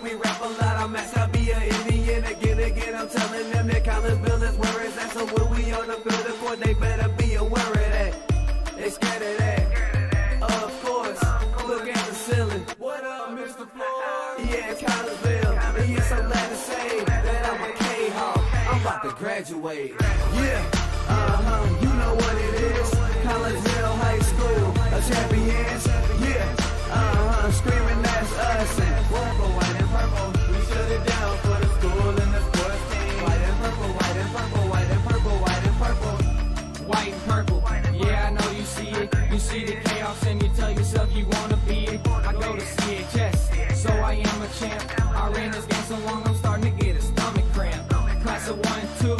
me rap a lot, I'm asked to be an Indian. Again, I'm telling them that Collinsville is where it's at. So when we on the field of court, they better be aware of that. They scared of that. Of course, look at the ceiling. What up, Mr. Floyd? Yeah, it's Collinsville. And yes, I'm glad to say that I'm a Kahok. I'm about to graduate. Yeah, you know what it is. Collinsville High School, a champions. Yeah, screaming that's us. And purple, white and purple. We shut it down for the school and the sports team. White and purple, white and purple, white and purple, white and purple. White and purple, yeah, I know you see it. You see the chaos and you tell yourself you wanna be it. I go to CHS, so I am a champ. I ran this game so long I'm starting to get a stomach cramp. Class of 1 and 2,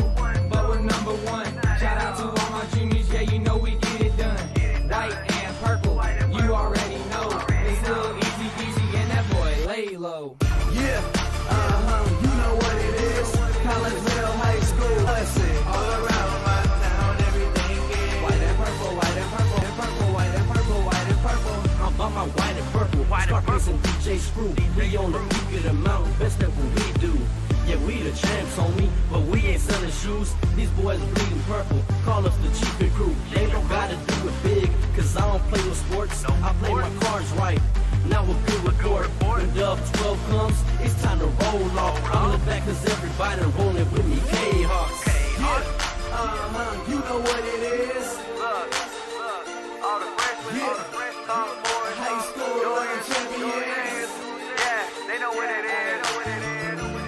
but we're number 1. Shout out to all my juniors, yeah, you know we get it done. White and purple, you already know. It's little easy peasy and that boy lay low. Yeah, you know what it is. Collinsville High School, listen, all around my town, everything is white and purple, white and purple, and purple, white and purple, white and purple. I'm on my white and purple, Scarface and DJ Screw. We on the peak of the mountain, best at what we do. Yeah, we the champs, homie, but we ain't selling shoes. These boys bleeding purple, call us the chief and crew. They don't gotta do it big, cause I don't play with sports. I play my cards right. Now we're good with court. When Dub 12 comes, it's time to roll off. I'm the back cause everybody rolling with me, Kahawks. Yeah, you know what it is. Look, all the freshmen, all the fresh sophomores, High school champions. yeah, they know what it is.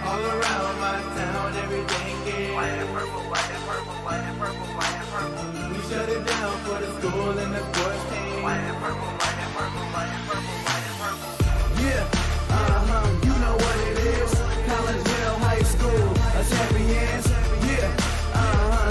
All around my town, everything is White and purple, white and purple, white and purple, white and purple. We shut it down for the school and the sports team. White and purple, white and purple, white and purple, white and purple. Yeah, you know what it is. Collinsville High School, a champions. Yeah,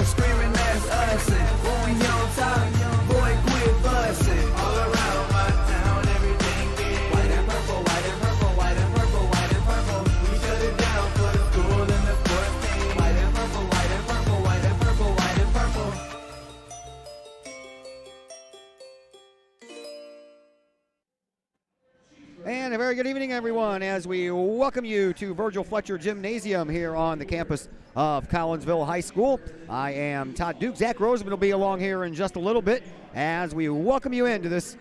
screaming that's us. And when we on top, boy, quit fussing. All around my town, everything is white and purple, white and purple, white and purple, white and purple. We shut it down for the school and the sports team. White and purple, white and purple, white and purple, white and purple. And a very good evening, everyone, as we welcome you to Virgil Fletcher Gymnasium here on the campus of Collinsville High School. I am Todd Duke. Zach Roseman will be along here in just a little bit as we welcome you into this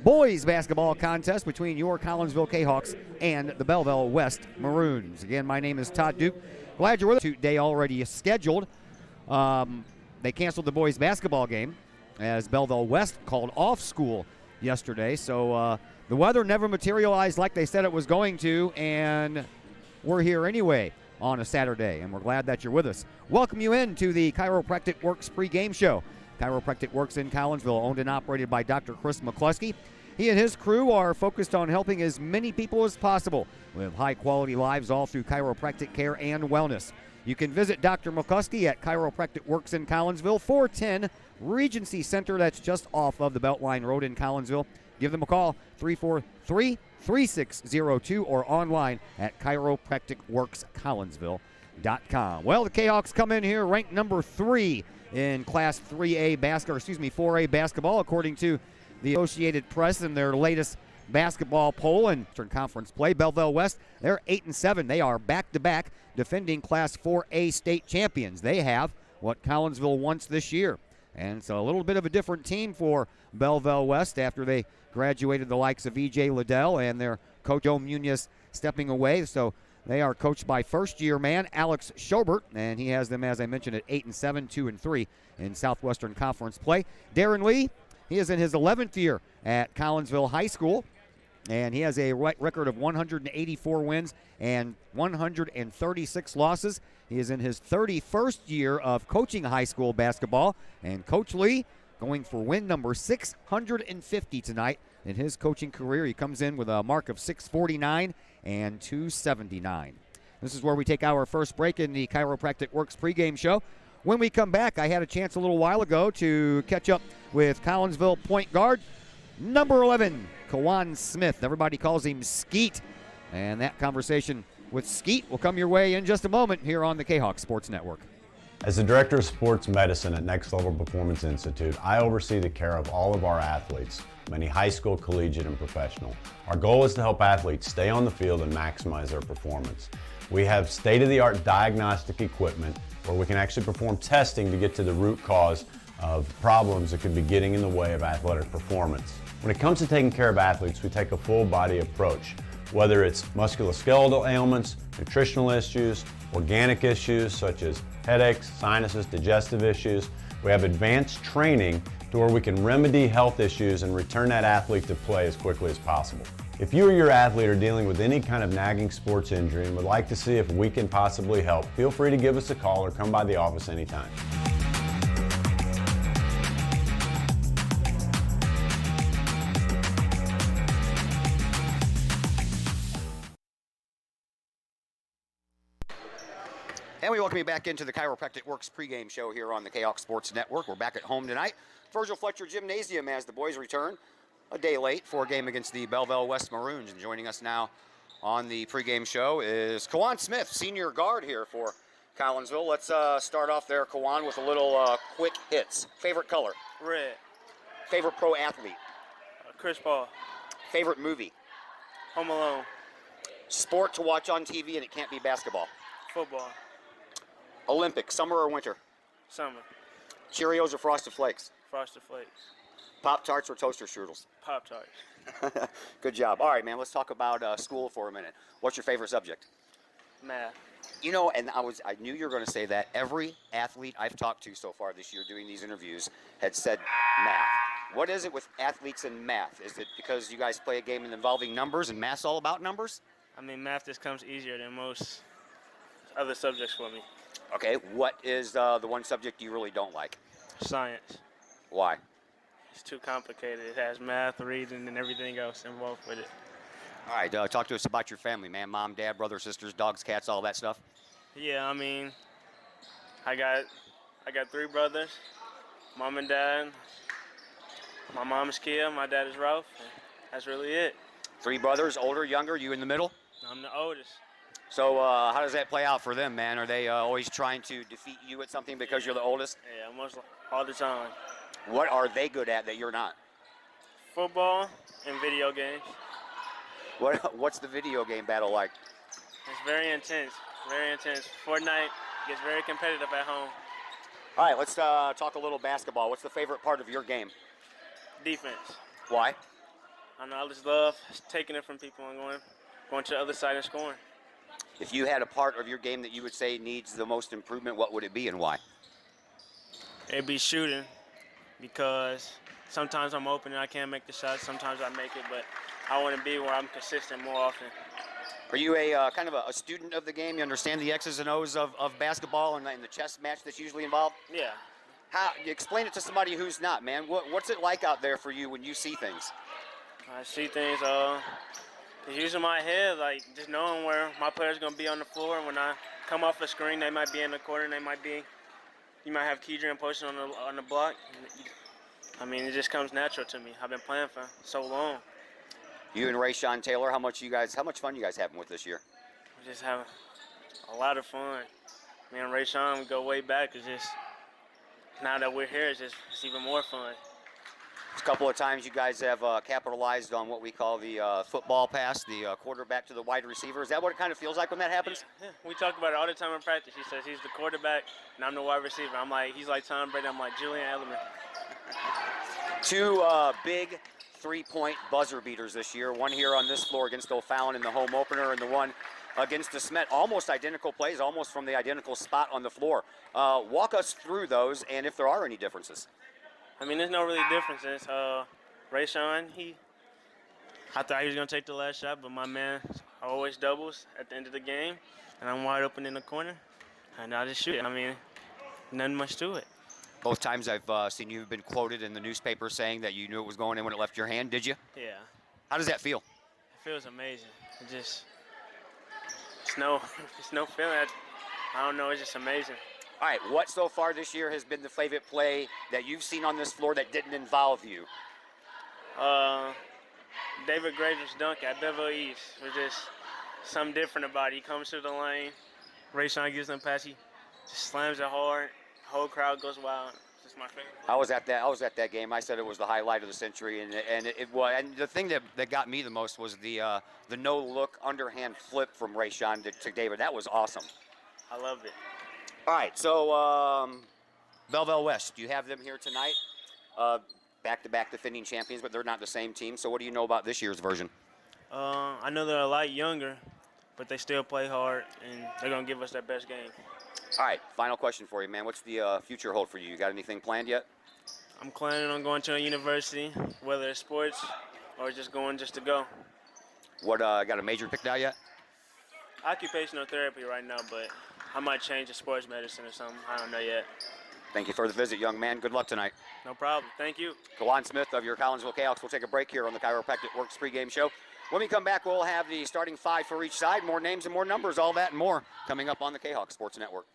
boys basketball contest between your Collinsville Kahawks and the Belleville West Maroons. Again, my name is Todd Duke. Glad you're with us. Today already scheduled. They canceled the boys basketball game as Belleville West called off school yesterday. So the weather never materialized like they said it was going to, and we're here anyway on a Saturday, and we're glad that you're with us. Welcome you in to the Chiropractic Works pregame show. Chiropractic Works in Collinsville, owned and operated by Dr. Chris McCluskey. He and his crew are focused on helping as many people as possible live high-quality lives all through chiropractic care and wellness. You can visit Dr. McCluskey at Chiropractic Works in Collinsville, 410 Regency Center. That's just off of the Beltline Road in Collinsville. Give them a call, 343-3602, or online at chiropracticworkscollinsville.com. Well, the Kahawks come in here ranked number 3 in Class 4A basketball, according to the Associated Press in their latest basketball poll in Eastern Conference play. Belleville West, they're 8-7. They are back-to-back defending Class 4A state champions. They have what Collinsville wants this year. And so a little bit of a different team for Belleville West after they graduated the likes of E.J. Liddell and their coach Joe Munoz stepping away. So they are coached by first-year man Alex Schobert, and he has them, as I mentioned, at 8-7, 2-3 in Southwestern Conference play. Darren Lee, he is in his 11th year at Collinsville High School, and he has a record of 184 wins and 136 losses. He is in his 31st year of coaching high school basketball, and Coach Lee going for win number 650 tonight in his coaching career. He comes in with a mark of 649 and 279. This is where we take our first break in the Chiropractic Works pregame show. When we come back, I had a chance a little while ago to catch up with Collinsville point guard, number 11, Kiwanis Smith. Everybody calls him Skeet. And that conversation with Skeet will come your way in just a moment here on the Kahok Sports Network. As the Director of Sports Medicine at Next Level Performance Institute, I oversee the care of all of our athletes. many high school, collegiate, and professional. Our goal is to help athletes stay on the field and maximize their performance. We have state-of-the-art diagnostic equipment where we can actually perform testing to get to the root cause of problems that could be getting in the way of athletic performance. When it comes to taking care of athletes, we take a full-body approach, whether it's musculoskeletal ailments, nutritional issues, organic issues such as headaches, sinuses, digestive issues. We have advanced training to where we can remedy health issues and return that athlete to play as quickly as possible. If you or your athlete are dealing with any kind of nagging sports injury and would like to see if we can possibly help, feel free to give us a call or come by the office anytime. And we welcome you back into the Chiropractic Works pregame show here on the Kahok Sports Network. We're back at home tonight. Virgil Fletcher Gymnasium as the boys return a day late for a game against the Belleville West Maroons. And joining us now on the pregame show is Kiwanis Smith, senior guard here for Collinsville. Let's start off there, Kiwan, with a little quick hits. Favorite color? Red. Favorite pro athlete? Chris Paul. Favorite movie? Home Alone. Sport to watch on TV and it can't be basketball? Football. Olympics, summer or winter? Summer. Cheerios or Frosted Flakes? Frosted Flakes. Pop-Tarts or toaster strudels? Pop-Tarts. Good job. All right, man, let's talk about school for a minute. What's your favorite subject? Math. You know, and I knew you were going to say that. Every athlete I've talked to so far this year doing these interviews had said math. What is it with athletes and math? Is it because you guys play a game involving numbers and math's all about numbers? I mean, math just comes easier than most other subjects for me. Okay, what is the one subject you really don't like? Science. Why? It's too complicated. It has math, reading, and everything else involved with it. All right, talk to us about your family, man. Mom, dad, brothers, sisters, dogs, cats, all that stuff. Yeah, I mean, I got 3 brothers, mom and dad. My mom is Kia, my dad is Ralph. That's really it. 3 brothers, older, younger, you in the middle? I'm the oldest. So how does that play out for them, man? Are they always trying to defeat you at something because you're the oldest? Yeah, most all the time. What are they good at that you're not? Football and video games. What's the video game battle like? It's very intense, very intense. Fortnite gets very competitive at home. All right, let's talk a little basketball. What's the favorite part of your game? Defense. Why? I don't know, I just love taking it from people and going to the other side and scoring. If you had a part of your game that you would say needs the most improvement, what would it be and why? It'd be shooting, because sometimes I'm open and I can't make the shot. Sometimes I make it, but I want to be where I'm consistent more often. Are you a kind of a student of the game? You understand the X's and O's of basketball and the chess match that's usually involved? Yeah. Explain it to somebody who's not, man. What's it like out there for you when you see things? I see things, it's using my head, like just knowing where my player's going to be on the floor. When I come off a screen, they might be in the corner, you might have Keydrian posting on the block. I mean, it just comes natural to me. I've been playing for so long. You and Rayshawn Taylor, how much fun you guys having with this year? We just have a lot of fun. Me and Rayshawn, we go way back. It's just, now that we're here, it's even more fun. A couple of times you guys have capitalized on what we call the football pass, the quarterback to the wide receiver. Is that what it kind of feels like when that happens? Yeah, we talk about it all the time in practice. He says he's the quarterback, and I'm the wide receiver. He's like Tom Brady. I'm like Julian Edelman. 2 big 3-point buzzer beaters this year. One here on this floor against O'Fallon in the home opener, and the one against DeSmet. Almost identical plays, almost from the identical spot on the floor. Walk us through those, and if there are any differences. I mean, there's no really differences. Rayshawn, I thought he was going to take the last shot, but my man always doubles at the end of the game, and I'm wide open in the corner, and I just shoot it. I mean, nothing much to it. Both times I've seen you've been quoted in the newspaper saying that you knew it was going in when it left your hand. Did you? Yeah. How does that feel? It feels amazing. It's no feeling. I don't know. It's just amazing. All right, what so far this year has been the favorite play that you've seen on this floor that didn't involve you? David Graves' dunk at Belleville East. There's just something different about it. He comes to the lane. Rayshawn gives him a pass. He just slams it hard. The whole crowd goes wild. This is my favorite. I was at that game. I said it was the highlight of the century, and it was. And the thing that got me the most was the no look underhand flip from Rayshawn to David. That was awesome. I loved it. All right, so Belleville West, you have them here tonight, back-to-back defending champions, but they're not the same team. So what do you know about this year's version? I know they're a lot younger, but they still play hard, and they're gonna give us their best game. All right, final question for you, man. What's the future hold for you? You got anything planned yet? I'm planning on going to a university, whether it's sports or just going just to go. What got a major picked out yet? Occupational therapy right now, but I might change to sports medicine or something. I don't know yet. Thank you for the visit, young man. Good luck tonight. No problem. Thank you. Kiwanis Smith of your Collinsville Kahoks. We'll take a break here on the Chiropractic Works pregame show. When we come back, we'll have the starting five for each side. More names and more numbers, all that and more coming up on the Kahok Sports Network.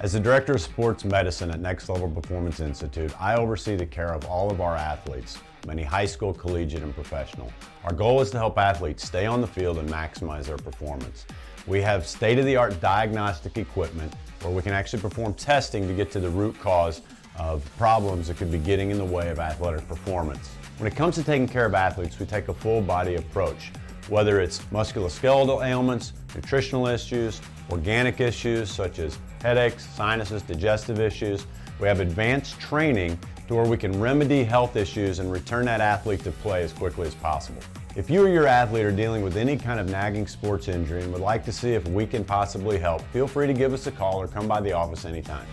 As the Director of Sports Medicine at Next Level Performance Institute, I oversee the care of all of our athletes, many high school, collegiate, and professional. Our goal is to help athletes stay on the field and maximize their performance. We have state-of-the-art diagnostic equipment where we can actually perform testing to get to the root cause of problems that could be getting in the way of athletic performance. When it comes to taking care of athletes, we take a full-body approach, whether it's musculoskeletal ailments, nutritional issues, organic issues such as headaches, sinuses, digestive issues. We have advanced training to where we can remedy health issues and return that athlete to play as quickly as possible. If you or your athlete are dealing with any kind of nagging sports injury and would like to see if we can possibly help, feel free to give us a call or come by the office anytime.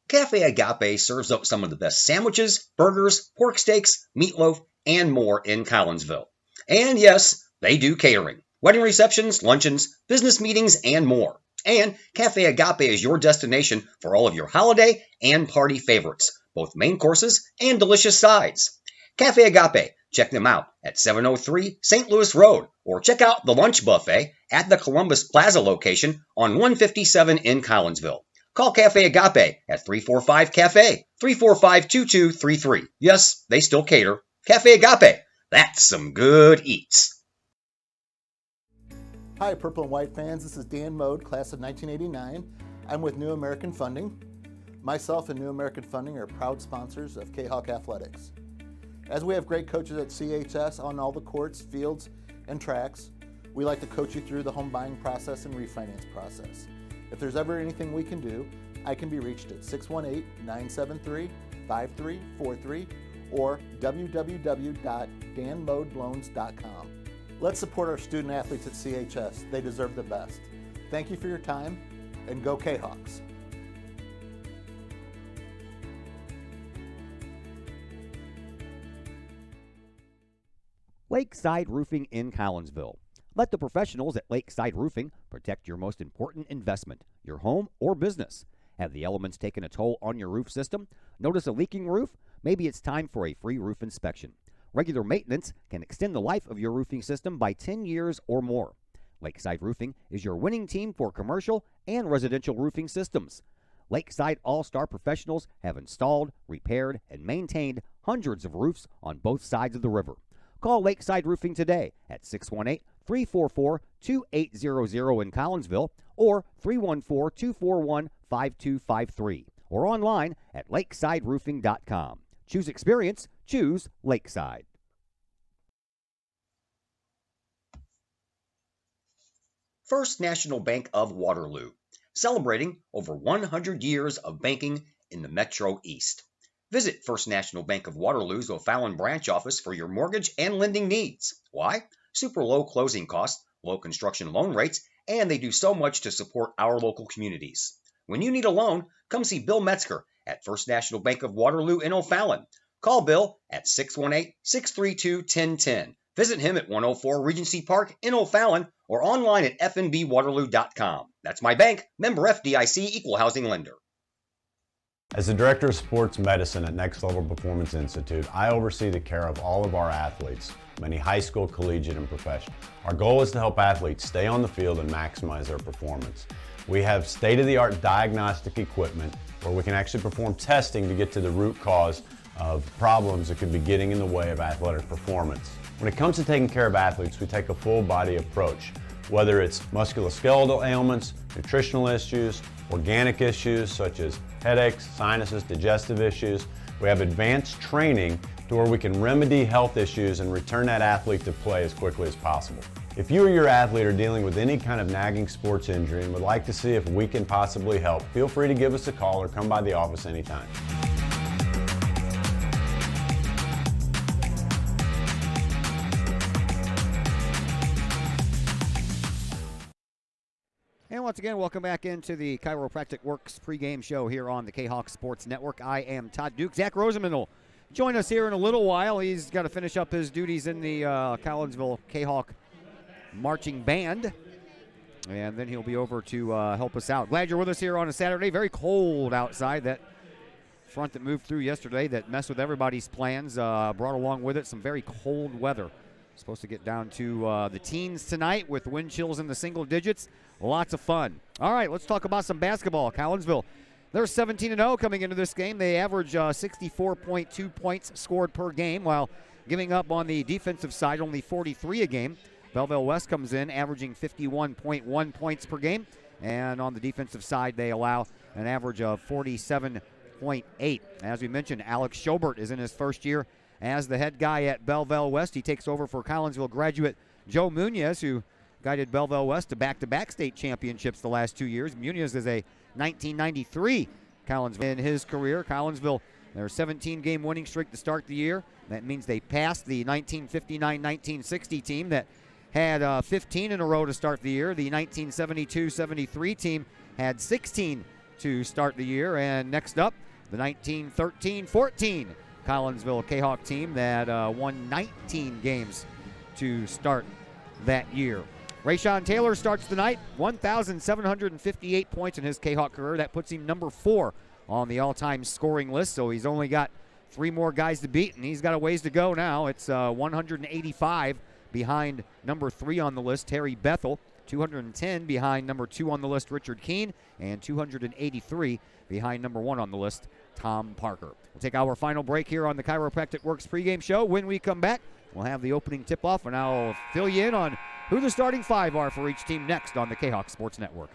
Cafe Agape serves up some of the best sandwiches, burgers, pork steaks, meatloaf, and more in Collinsville. And yes, they do catering. Wedding receptions, luncheons, business meetings, and more. And Cafe Agape is your destination for all of your holiday and party favorites, both main courses and delicious sides. Cafe Agape, check them out at 703 St. Louis Road, or check out the lunch buffet at the Columbus Plaza location on 157 in Collinsville. Call Cafe Agape at 345-CAFE, 345-2233. Yes, they still cater. Cafe Agape, that's some good eats. Hi, Purple and White fans. This is Dan Mode, class of 1989. I'm with New American Funding. Myself and New American Funding are proud sponsors of Kahok Athletics. As we have great coaches at CHS on all the courts, fields, and tracks, we like to coach you through the home buying process and refinance process. If there's ever anything we can do, I can be reached at 618-973-5343 or www.danmodeloans.com. Let's support our student athletes at CHS. They deserve the best. Thank you for your time, and go Kahawks. Lakeside Roofing in Collinsville. Let the professionals at Lakeside Roofing protect your most important investment, your home or business. Have the elements taken a toll on your roof system? Notice a leaking roof? Maybe it's time for a free roof inspection. Regular maintenance can extend the life of your roofing system by 10 years or more. Lakeside Roofing is your winning team for commercial and residential roofing systems. Lakeside All-Star professionals have installed, repaired, and maintained hundreds of roofs on both sides of the river. Call Lakeside Roofing today at 618-344-2800 in Collinsville or 314-241-5253 or online at lakesideroofing.com. Choose experience, choose Lakeside. First National Bank of Waterloo, celebrating over 100 years of banking in the Metro East. Visit First National Bank of Waterloo's O'Fallon branch office for your mortgage and lending needs. Why? Super low closing costs, low construction loan rates, and they do so much to support our local communities. When you need a loan, come see Bill Metzger at First National Bank of Waterloo in O'Fallon. Call Bill at 618-632-1010. Visit him at 104 Regency Park in O'Fallon or online at fnbwaterloo.com. That's my bank, member FDIC, equal housing lender. As the Director of Sports Medicine at Next Level Performance Institute, I oversee the care of all of our athletes, many high school, collegiate, and professional. Our goal is to help athletes stay on the field and maximize their performance. We have state-of-the-art diagnostic equipment where we can actually perform testing to get to the root cause of problems that could be getting in the way of athletic performance. When it comes to taking care of athletes, we take a full body approach, whether it's musculoskeletal ailments, nutritional issues, organic issues such as headaches, sinuses, digestive issues. We have advanced training to where we can remedy health issues and return that athlete to play as quickly as possible. If you or your athlete are dealing with any kind of nagging sports injury and would like to see if we can possibly help, feel free to give us a call or come by the office anytime. And once again, welcome back into the Chiropractic Works pregame show here on the Kahok Sports Network. I am Todd Duke. Zach Roseman will join us here in a little while. He's got to finish up his duties in the Collinsville Kahok marching band, and then he'll be over to help us out. Glad you're with us here on a Saturday. Very cold outside. That front that moved through yesterday that messed with everybody's plans brought along with it some very cold weather. Supposed to get down to the teens tonight with wind chills in the single digits. Lots of fun. All right, let's talk about some basketball. Collinsville, they're 17-0 coming into this game. They average 64.2 points scored per game, while giving up on the defensive side only 43 a game. Belleville West comes in averaging 51.1 points per game, and on the defensive side they allow an average of 47.8. As we mentioned, Alex Schobert is in his first year as the head guy at Belleville West. He takes over for Collinsville graduate Joe Munoz, who guided Belleville West to back-to-back state championships the last 2 years. Munoz is a 1993 Collinsville in his career. Collinsville, their 17-game winning streak to start the year. That means they passed the 1959-1960 team that had 15 in a row to start the year. The 1972-73 team had 16 to start the year. And next up, the 1913-14 Collinsville Kahok team that won 19 games to start that year. Rayshawn Taylor starts the night, 1,758 points in his Kahok career. That puts him number 4 on the all-time scoring list, so he's only got 3 more guys to beat, and he's got a ways to go now. It's 185 behind number 3 on the list, Terry Bethel, 210 behind number 2 on the list, Richard Keene, and 283 behind number 1 on the list, Tom Parker. We'll take our final break here on the Chiropractic Works pregame show. When we come back, we'll have the opening tip-off, and I'll fill you in on who the starting 5 are for each team next on the Kahok Sports Network.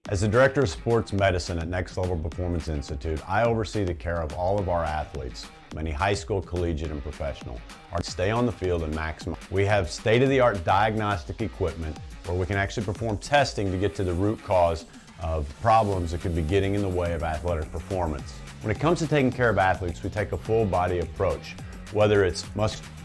As the Director of Sports Medicine at Next Level Performance Institute, I oversee the care of all of our athletes, many high school, collegiate, and professional. Stay on the field and maximize. We have state-of-the-art diagnostic equipment where we can actually perform testing to get to the root cause of problems that could be getting in the way of athletic performance. When it comes to taking care of athletes, we take a full body approach, whether it's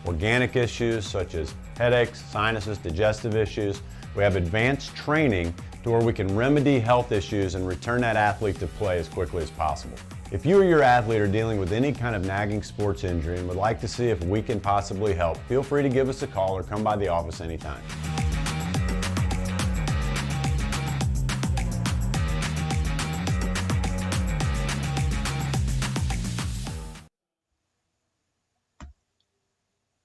organic issues such as headaches, sinuses, digestive issues. We have advanced training to where we can remedy health issues and return that athlete to play as quickly as possible. If you or your athlete are dealing with any kind of nagging sports injury and would like to see if we can possibly help, feel free to give us a call or come by the office anytime.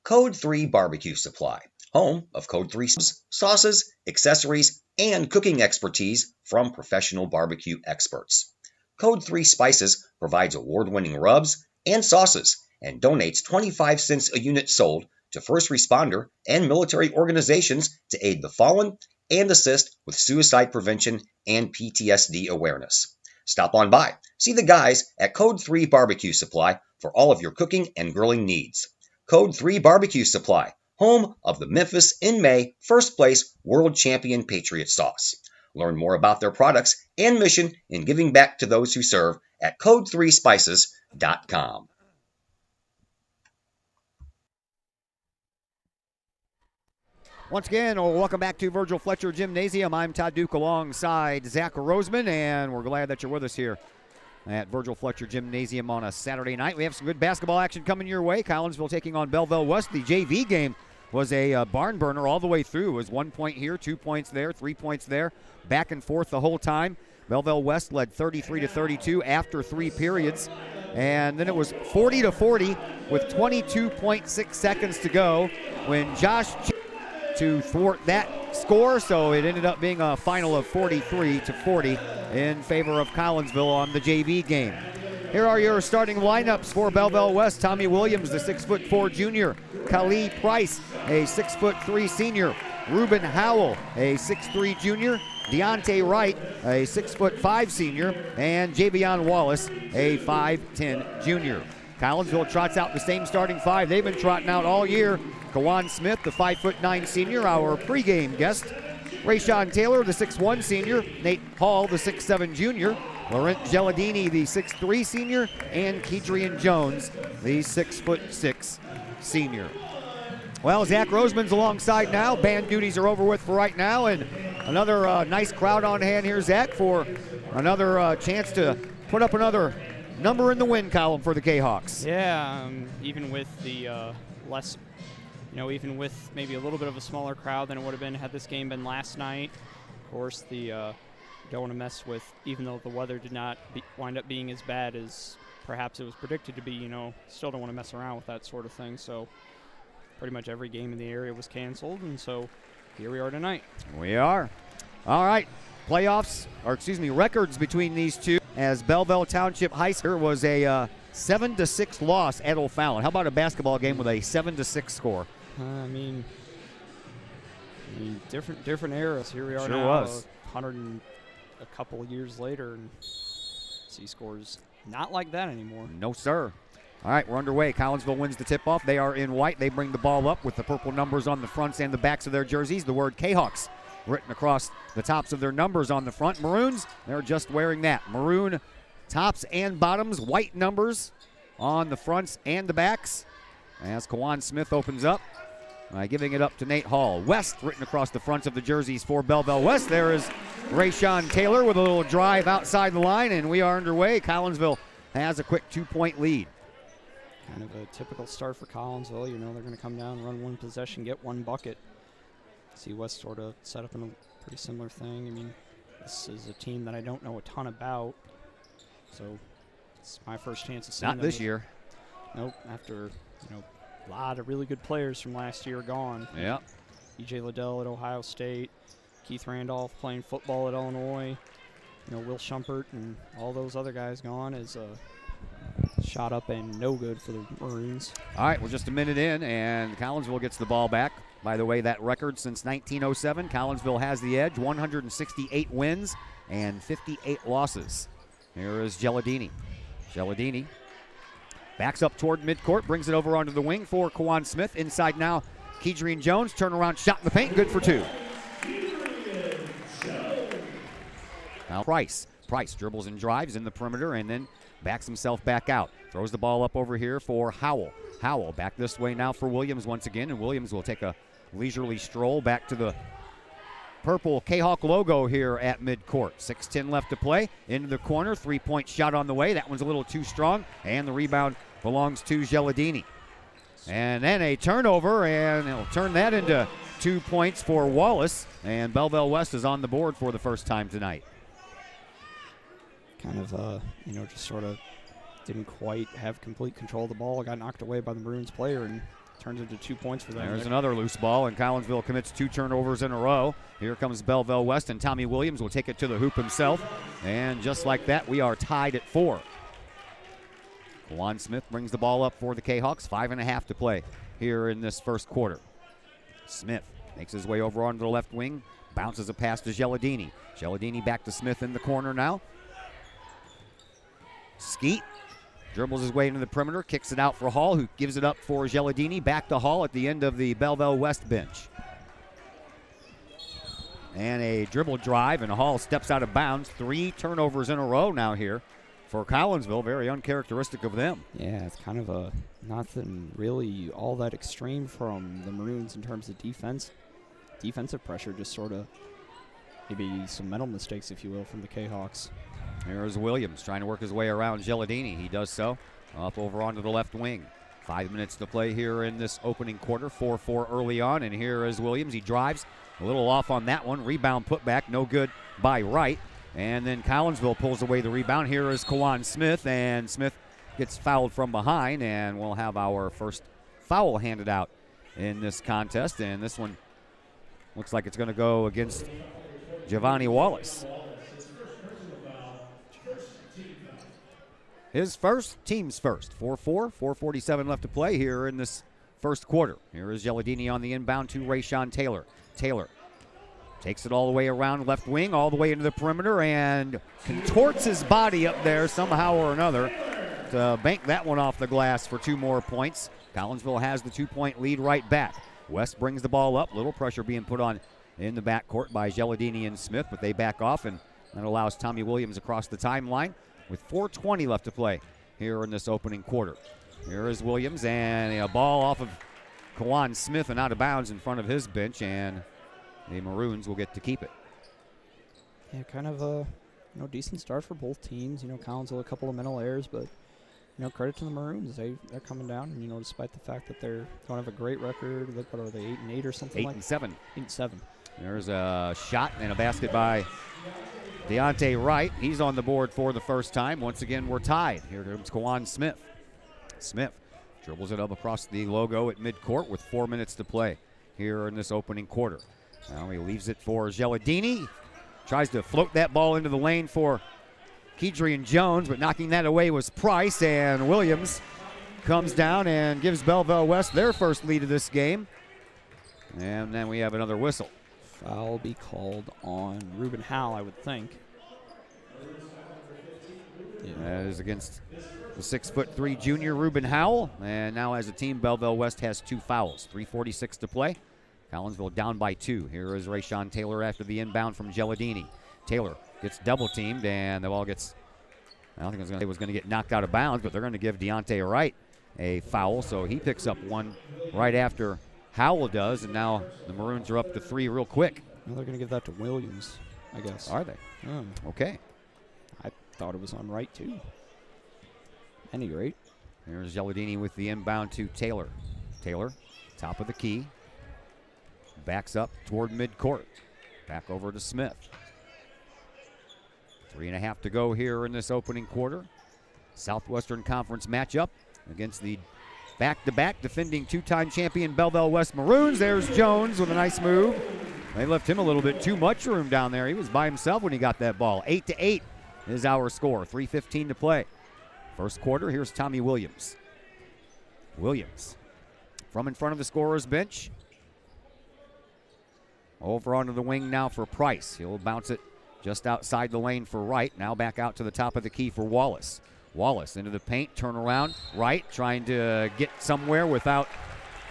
Code 3 Barbecue Supply, home of Code 3 sauces, accessories, and cooking expertise from professional barbecue experts. Code 3 Spices provides award-winning rubs and sauces and donates 25 cents a unit sold to first responder and military organizations to aid the fallen and assist with suicide prevention and PTSD awareness. Stop on by. See the guys at Code 3 Barbecue Supply for all of your cooking and grilling needs. Code 3 Barbecue Supply, home of the Memphis in May first place world champion Patriot sauce. Learn more about their products and mission in giving back to those who serve at code3spices.com. Once again, welcome back to Virgil Fletcher Gymnasium. I'm Todd Duke alongside Zach Roseman, and we're glad that you're with us here at Virgil Fletcher Gymnasium on a Saturday night. We have some good basketball action coming your way. Collinsville taking on Belleville West. The JV game was a barn burner all the way through. It was 1 point here, 2 points there, 3 points there, back and forth the whole time. Belleville West led 33-32 after 3 periods. And then it was 40-40 with 22.6 seconds to go when Josh to thwart that score, so it ended up being a final of 43-40 in favor of Collinsville on the JV game. Here are your starting lineups for Belleville West. Tommy Williams, the 6'4" junior. Khalid Price, a 6'3" senior. Reuben Howell, a 6'3" junior. Deontay Wright, a 6'5" senior. And Javion Wallace, a 5'10" junior. Collinsville trots out the same starting five they've been trotting out all year. Kiwanis Smith, the 5'9" senior, our pregame guest. Rayshawn Taylor, the 6'1" senior. Nate Hall, the 6'7" junior. Laurent Geladini, the 6'3" senior. And Kedrian Jones, the 6'6" senior. Well, Zach Roseman's alongside now. Band duties are over with for right now. And another nice crowd on hand here, Zach, for another chance to put up another number in the win column for the Kahawks. Yeah, even with the less, even with maybe a little bit of a smaller crowd than it would have been had this game been last night. Of course, the don't want to mess with, even though the weather did not wind up being as bad as perhaps it was predicted to be, still don't want to mess around with that sort of thing. So pretty much every game in the area was canceled, and so here we are tonight. We are. All right. Records between these two, as Belleville Township High School was a 7-6 loss at O'Fallon. How about a basketball game with a 7-6 score? Different eras. Here we are sure now, was. 100 and a couple of years later, and see scores not like that anymore. No, sir. All right, we're underway. Collinsville wins the tip-off. They are in white. They bring the ball up with the purple numbers on the fronts and the backs of their jerseys. The word Kahawks written across the tops of their numbers on the front. Maroons, they're just wearing that. Maroon tops and bottoms, white numbers on the fronts and the backs. As Kiwanis Smith opens up by giving it up to Nate Hall. West written across the fronts of the jerseys for Belleville West. There is Rayshawn Taylor with a little drive outside the line, and we are underway. Collinsville has a quick 2-point lead. Kind of a typical start for Collinsville. They're going to come down, run one possession, get one bucket. See West sort of set up in a pretty similar thing. This is a team that I don't know a ton about, so it's my first chance of seeing them. Not this year. Nope. After a lot of really good players from last year gone. Yeah. E.J. Liddell at Ohio State, Keith Randolph playing football at Illinois. Will Shumpert and all those other guys gone is shot up and no good for the Maroons. All right, we're just a minute in, and Collinsville gets the ball back. By the way, that record since 1907, Collinsville has the edge, 168 wins and 58 losses. Here is Geladini. Geladini backs up toward midcourt, brings it over onto the wing for Kiwanis Smith. Inside now, Kedrian Jones, turnaround shot in the paint, good for two. Now Price dribbles and drives in the perimeter and then backs himself back out. Throws the ball up over here for Howell. Howell back this way now for Williams once again, and Williams will take a leisurely stroll back to the purple Kahok logo here at midcourt. 6:10 left to play. Into the corner, three-point shot on the way. That one's a little too strong, and the rebound belongs to Geladini. And then a turnover, and he'll turn that into 2 points for Wallace, and Belleville West is on the board for the first time tonight. Kind of, just sort of didn't quite have complete control of the ball. Got knocked away by the Maroons player and turns into 2 points for them. There's another loose ball, and Collinsville commits 2 turnovers in a row. Here comes Belleville West, and Tommy Williams will take it to the hoop himself. And just like that, we are tied at 4. Kiwanis Smith brings the ball up for the Kahawks. 5.5 to play here in this first quarter. Smith makes his way over onto the left wing, bounces a pass to Geladini. Geladini back to Smith in the corner now. Skeet dribbles his way into the perimeter, kicks it out for Hall, who gives it up for Geladini. Back to Hall at the end of the Belleville West bench. And a dribble drive, and Hall steps out of bounds. 3 turnovers in a row now here for Collinsville. Very uncharacteristic of them. Yeah, it's kind of a nothing really all that extreme from the Maroons in terms of defense. Defensive pressure, just sort of maybe some mental mistakes, if you will, from the Kahawks. Here's Williams trying to work his way around Geladini. He does so. Up over onto the left wing. 5 minutes to play here in this opening quarter. 4-4 early on, and here is Williams. He drives a little off on that one. Rebound put back, no good by Wright. And then Collinsville pulls away the rebound. Here is Kiwanis Smith, and Smith gets fouled from behind, and we'll have our first foul handed out in this contest. And this one looks like it's going to go against Giovanni Wallace. his first, team's first. 4-4, 4:47 left to play here in this first quarter. Here is Gelladini on the inbound to Rayshawn Taylor. Taylor takes it all the way around left wing, all the way into the perimeter, and contorts his body up there somehow or another to bank that one off the glass for 2 more points. Collinsville has the 2-point lead right back. West brings the ball up. Little pressure being put on in the backcourt by Gelladini and Smith, but they back off, and that allows Tommy Williams across the timeline with 4:20 left to play here in this opening quarter. Here is Williams, and a ball off of Kiwanis Smith and out of bounds in front of his bench, and the Maroons will get to keep it. Yeah, kind of a decent start for both teams. Collinsville a couple of mental errors, but credit to the Maroons. They're coming down, and despite the fact that they don't have a great record. What are they, 8-8 or something? 8-7. 8-7. There's a shot and a basket by Deontay Wright. He's on the board for the first time. Once again, we're tied. Here comes Kiwanis Smith. Smith dribbles it up across the logo at midcourt with 4 minutes to play here in this opening quarter. Now he leaves it for Gelladini. Tries to float that ball into the lane for Kedrian Jones, but knocking that away was Price, and Williams comes down and gives Belleville West their first lead of this game. And then we have another whistle. Foul be called on Ruben Howell, I would think. Yeah. That is against the 6'3" junior Ruben Howell. And now as a team, Belleville West has 2 fouls. 3:46 to play. Collinsville down by 2. Here is Rayshawn Taylor after the inbound from Gelladini. Taylor gets double teamed, and the ball gets, I don't think it was going to get knocked out of bounds, but they're going to give Deontay Wright a foul, so he picks up one right after Howell does, and now the Maroons are up to 3 real quick. Well, they're going to give that to Williams, I guess. Are they? Okay. I thought it was on Wright, too. Any rate. Here's Gelladini with the inbound to Taylor. Taylor, top of the key. Backs up toward midcourt. Back over to Smith. 3.5 to go here in this opening quarter. Southwestern Conference matchup against the back-to-back defending 2-time champion Belleville West Maroons. There's Jones with a nice move. They left him a little bit too much room down there. He was by himself when he got that ball. 8-8 is our score. 3:15 to play. First quarter, here's Tommy Williams. Williams from in front of the scorer's bench. Over onto the wing now for Price. He'll bounce it just outside the lane for Wright. Now back out to the top of the key for Wallace. Wallace into the paint, turn around. Wright trying to get somewhere without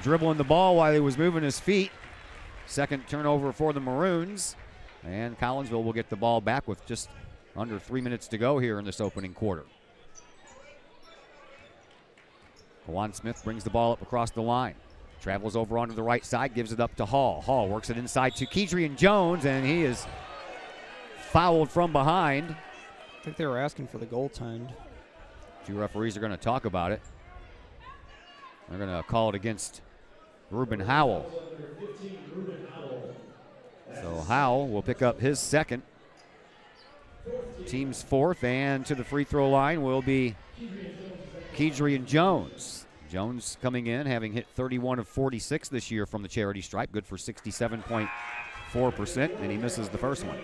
dribbling the ball while he was moving his feet. Second turnover for the Maroons. And Collinsville will get the ball back with just under 3 minutes to go here in this opening quarter. Kiwanis Smith brings the ball up across the line. Travels over onto the right side, gives it up to Hall. Hall works it inside to Kedrian Jones, and he is fouled from behind. I think they were asking for the goaltend. 2 referees are going to talk about it. They're going to call it against Ruben Howell. So Howell will pick up his second. Team's 4th, and to the free throw line will be Kedrian Jones. Jones coming in, having hit 31 of 46 this year from the charity stripe, good for 67.4%, and he misses the first one.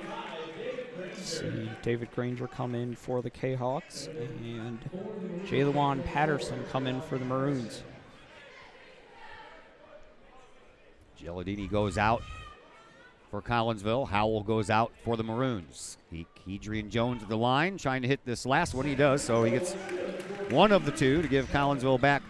See David Granger come in for the Kahawks, and Jaylawan Patterson come in for the Maroons. Gelladini goes out for Collinsville. Howell goes out for the Maroons. Kedrian Jones at the line, trying to hit this last one. He does, so he gets one of the 2 to give Collinsville back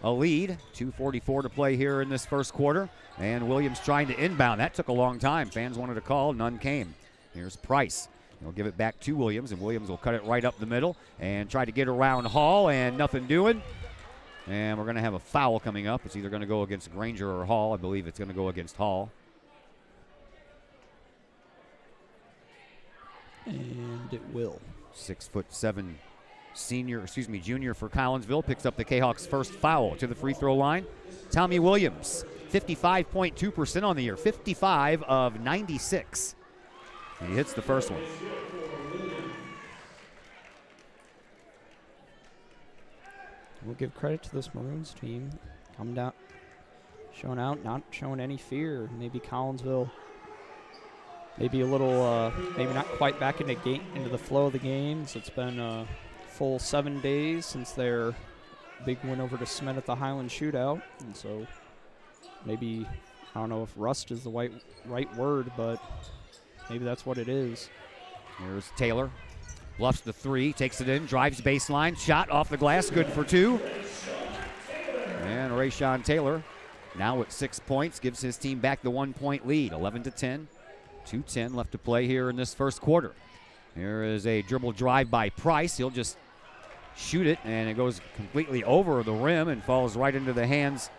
a lead. 2:44 to play here in this first quarter. And Williams trying to inbound. That took a long time. Fans wanted to call. None came. Here's Price. He'll give it back to Williams, and Williams will cut it right up the middle and try to get around Hall, and nothing doing. And we're going to have a foul coming up. It's either going to go against Granger or Hall. I believe it's going to go against Hall. And it will. 6'7" junior for Collinsville picks up the Kahawks' first foul to the free throw line. Tommy Williams, 55.2% on the year, 55 of 96. And he hits the first one. We'll give credit to this Maroons team. Come down, showing out, not showing any fear. Maybe Collinsville, maybe a little, maybe not quite back into the flow of the game. So it's been full 7 days since their big win over to Smith at the Highland Shootout. And so maybe, I don't know if rust is the right word, but maybe that's what it is. Here's Taylor. Bluffs the three, takes it in, drives baseline, shot off the glass, good for two. And Rayshawn Taylor now with 6 points, gives his team back the 1 point lead, 11-10. 2:10 left to play here in this first quarter. Here is a dribble drive by Price. He'll just shoot it, and it goes completely over the rim and falls right into the hands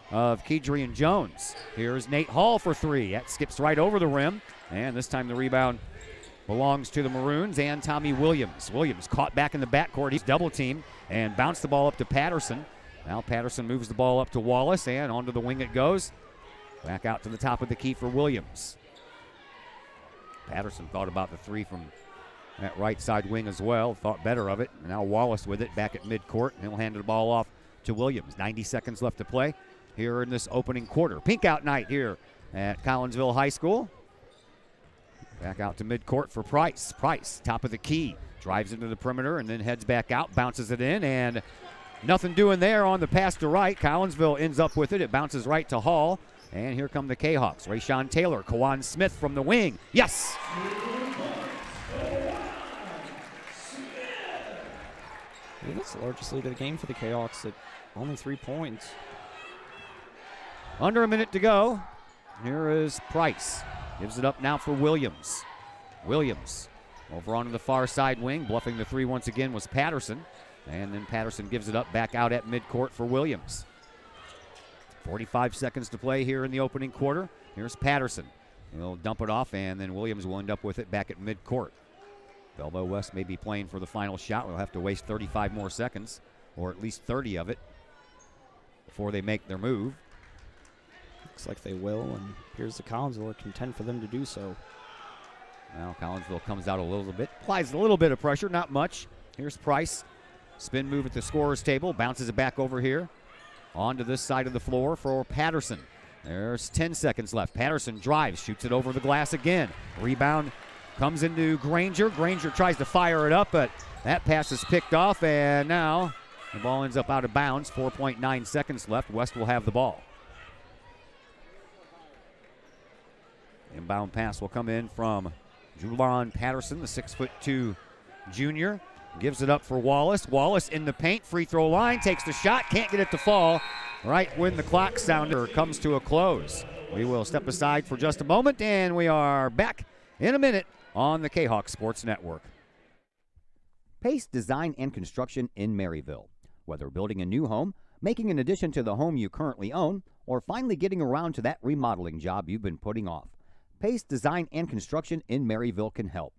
of Kedrian Jones. Here's Nate Hall for three. That skips right over the rim, and this time the rebound belongs to the Maroons and Tommy Williams. Williams caught back in the backcourt. He's double teamed and bounced the ball up to Patterson. Now Patterson moves the ball up to Wallace, and onto the wing it goes. Back out to the top of the key for Williams. Patterson thought about the three from that right side wing as well, thought better of it. And now Wallace with it back at midcourt, and he'll hand the ball off to Williams. 90 seconds left to play here in this opening quarter. Pink out night here at Collinsville High School. Back out to midcourt for Price. Price, top of the key, drives into the perimeter and then heads back out, bounces it in, and nothing doing there on the pass to right. Collinsville ends up with it. It bounces right to Hall. And here come the Kahawks. Rayshawn Taylor, Kiwanis Smith from the wing. Yes! That's the largest lead of the game for the Kahawks at only 3 points. Under a minute to go. Here is Price. Gives it up now for Williams. Williams over onto the far side wing. Bluffing the three once again was Patterson. And then Patterson gives it up back out at midcourt for Williams. 45 seconds to play here in the opening quarter. Here's Patterson. He'll dump it off, and then Williams will end up with it back at midcourt. Belleville West may be playing for the final shot. We'll have to waste 35 more seconds, or at least 30 of it, before they make their move. Looks like they will, and here's the Collinsville are content for them to do so. Now Collinsville comes out a little bit, applies a little bit of pressure, not much. Here's Price. Spin move at the scorer's table, bounces it back over here. Onto this side of the floor for Patterson. There's 10 seconds left. Patterson drives, shoots it over the glass again. Rebound comes into Granger. Granger tries to fire it up, but that pass is picked off, and now the ball ends up out of bounds. 4.9 seconds left. West will have the ball. Inbound pass will come in from Julon Patterson, the 6'2" junior. Gives it up for Wallace. Wallace in the paint, free throw line, takes the shot, can't get it to fall. Right when the clock sounder comes to a close. We will step aside for just a moment, and we are back in a minute on the Kahok Sports Network. Pace Design and Construction in Maryville. Whether building a new home, making an addition to the home you currently own, or finally getting around to that remodeling job you've been putting off, Pace Design and Construction in Maryville can help.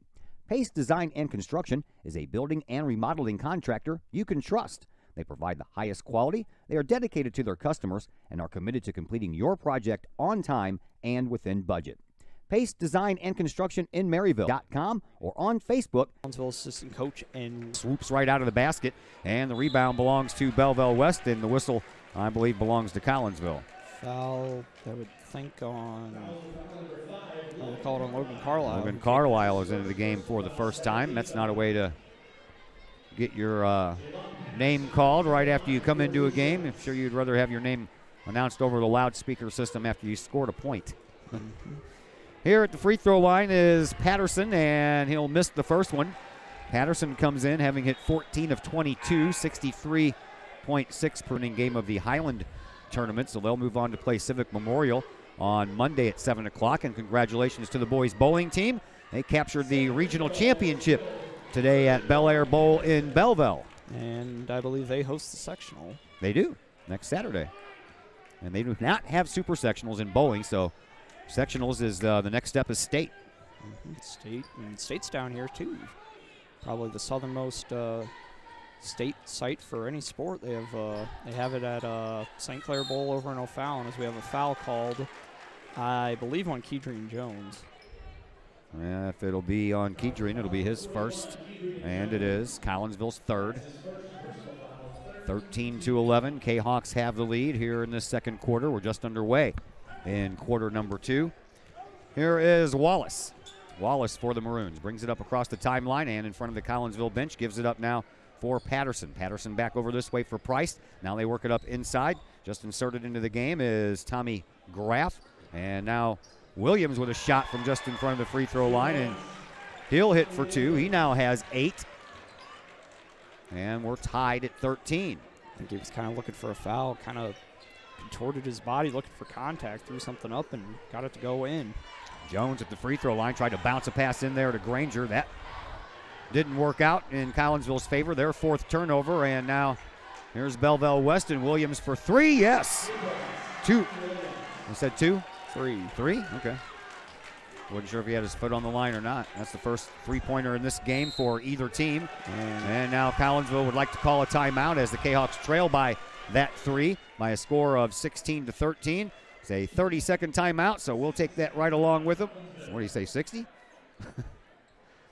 Pace Design and Construction is a building and remodeling contractor you can trust. They provide the highest quality, they are dedicated to their customers, and are committed to completing your project on time and within budget. Pace Design and Construction in Maryville.com or on Facebook. Collinsville assistant coach and swoops right out of the basket, and the rebound belongs to Belleville West, and the whistle, I believe, belongs to Collinsville. Foul, I would think on, call it on Logan Carlisle. Logan Carlisle is into the game for the first time. That's not a way to get your name called right after you come into a game. I'm sure you'd rather have your name announced over the loudspeaker system after you scored a point. Here at the free throw line is Patterson, and he'll miss the first one. Patterson comes in having hit 14 of 22, 63.6 per inning game of the Highland tournament, so they'll move on to play Civic Memorial on Monday at 7 o'clock, and congratulations to the boys bowling team. They captured the regional championship today at Bel Air Bowl in Belleville. And I believe they host the sectional. They do, next Saturday. And they do not have super sectionals in bowling, so sectionals is the next step is state. State's down here too. Probably the southernmost state site for any sport. They have it at St. Clair Bowl over in O'Fallon, as we have a foul called, I believe, on Kedrian Jones. If it'll be on Kedrian, it'll be his first, and it is Collinsville's third. 13-11, Kahawks have the lead here in this second quarter. We're just underway in quarter number 2. Here is Wallace. Wallace for the Maroons brings it up across the timeline and in front of the Collinsville bench, gives it up now for Patterson. Patterson back over this way for Price. Now they work it up inside. Just inserted into the game is Tommy Graff. And now Williams with a shot from just in front of the free throw line, and he'll hit for 2. He now has 8. And we're tied at 13. I think he was kind of looking for a foul, kind of contorted his body, looking for contact, threw something up, and got it to go in. Jones at the free throw line tried to bounce a pass in there to Granger. That didn't work out in Collinsville's favor. Their 4th turnover, and now here's Belleville West and Williams for 3. Yes. 2. I said 2? 3. 3? Okay. Wasn't sure if he had his foot on the line or not. That's the first 3-pointer in this game for either team. And now Collinsville would like to call a timeout as the Kahawks trail by that 3 by a score of 16-13. It's a 30-second timeout, so we'll take that right along with them. What do you say, 60?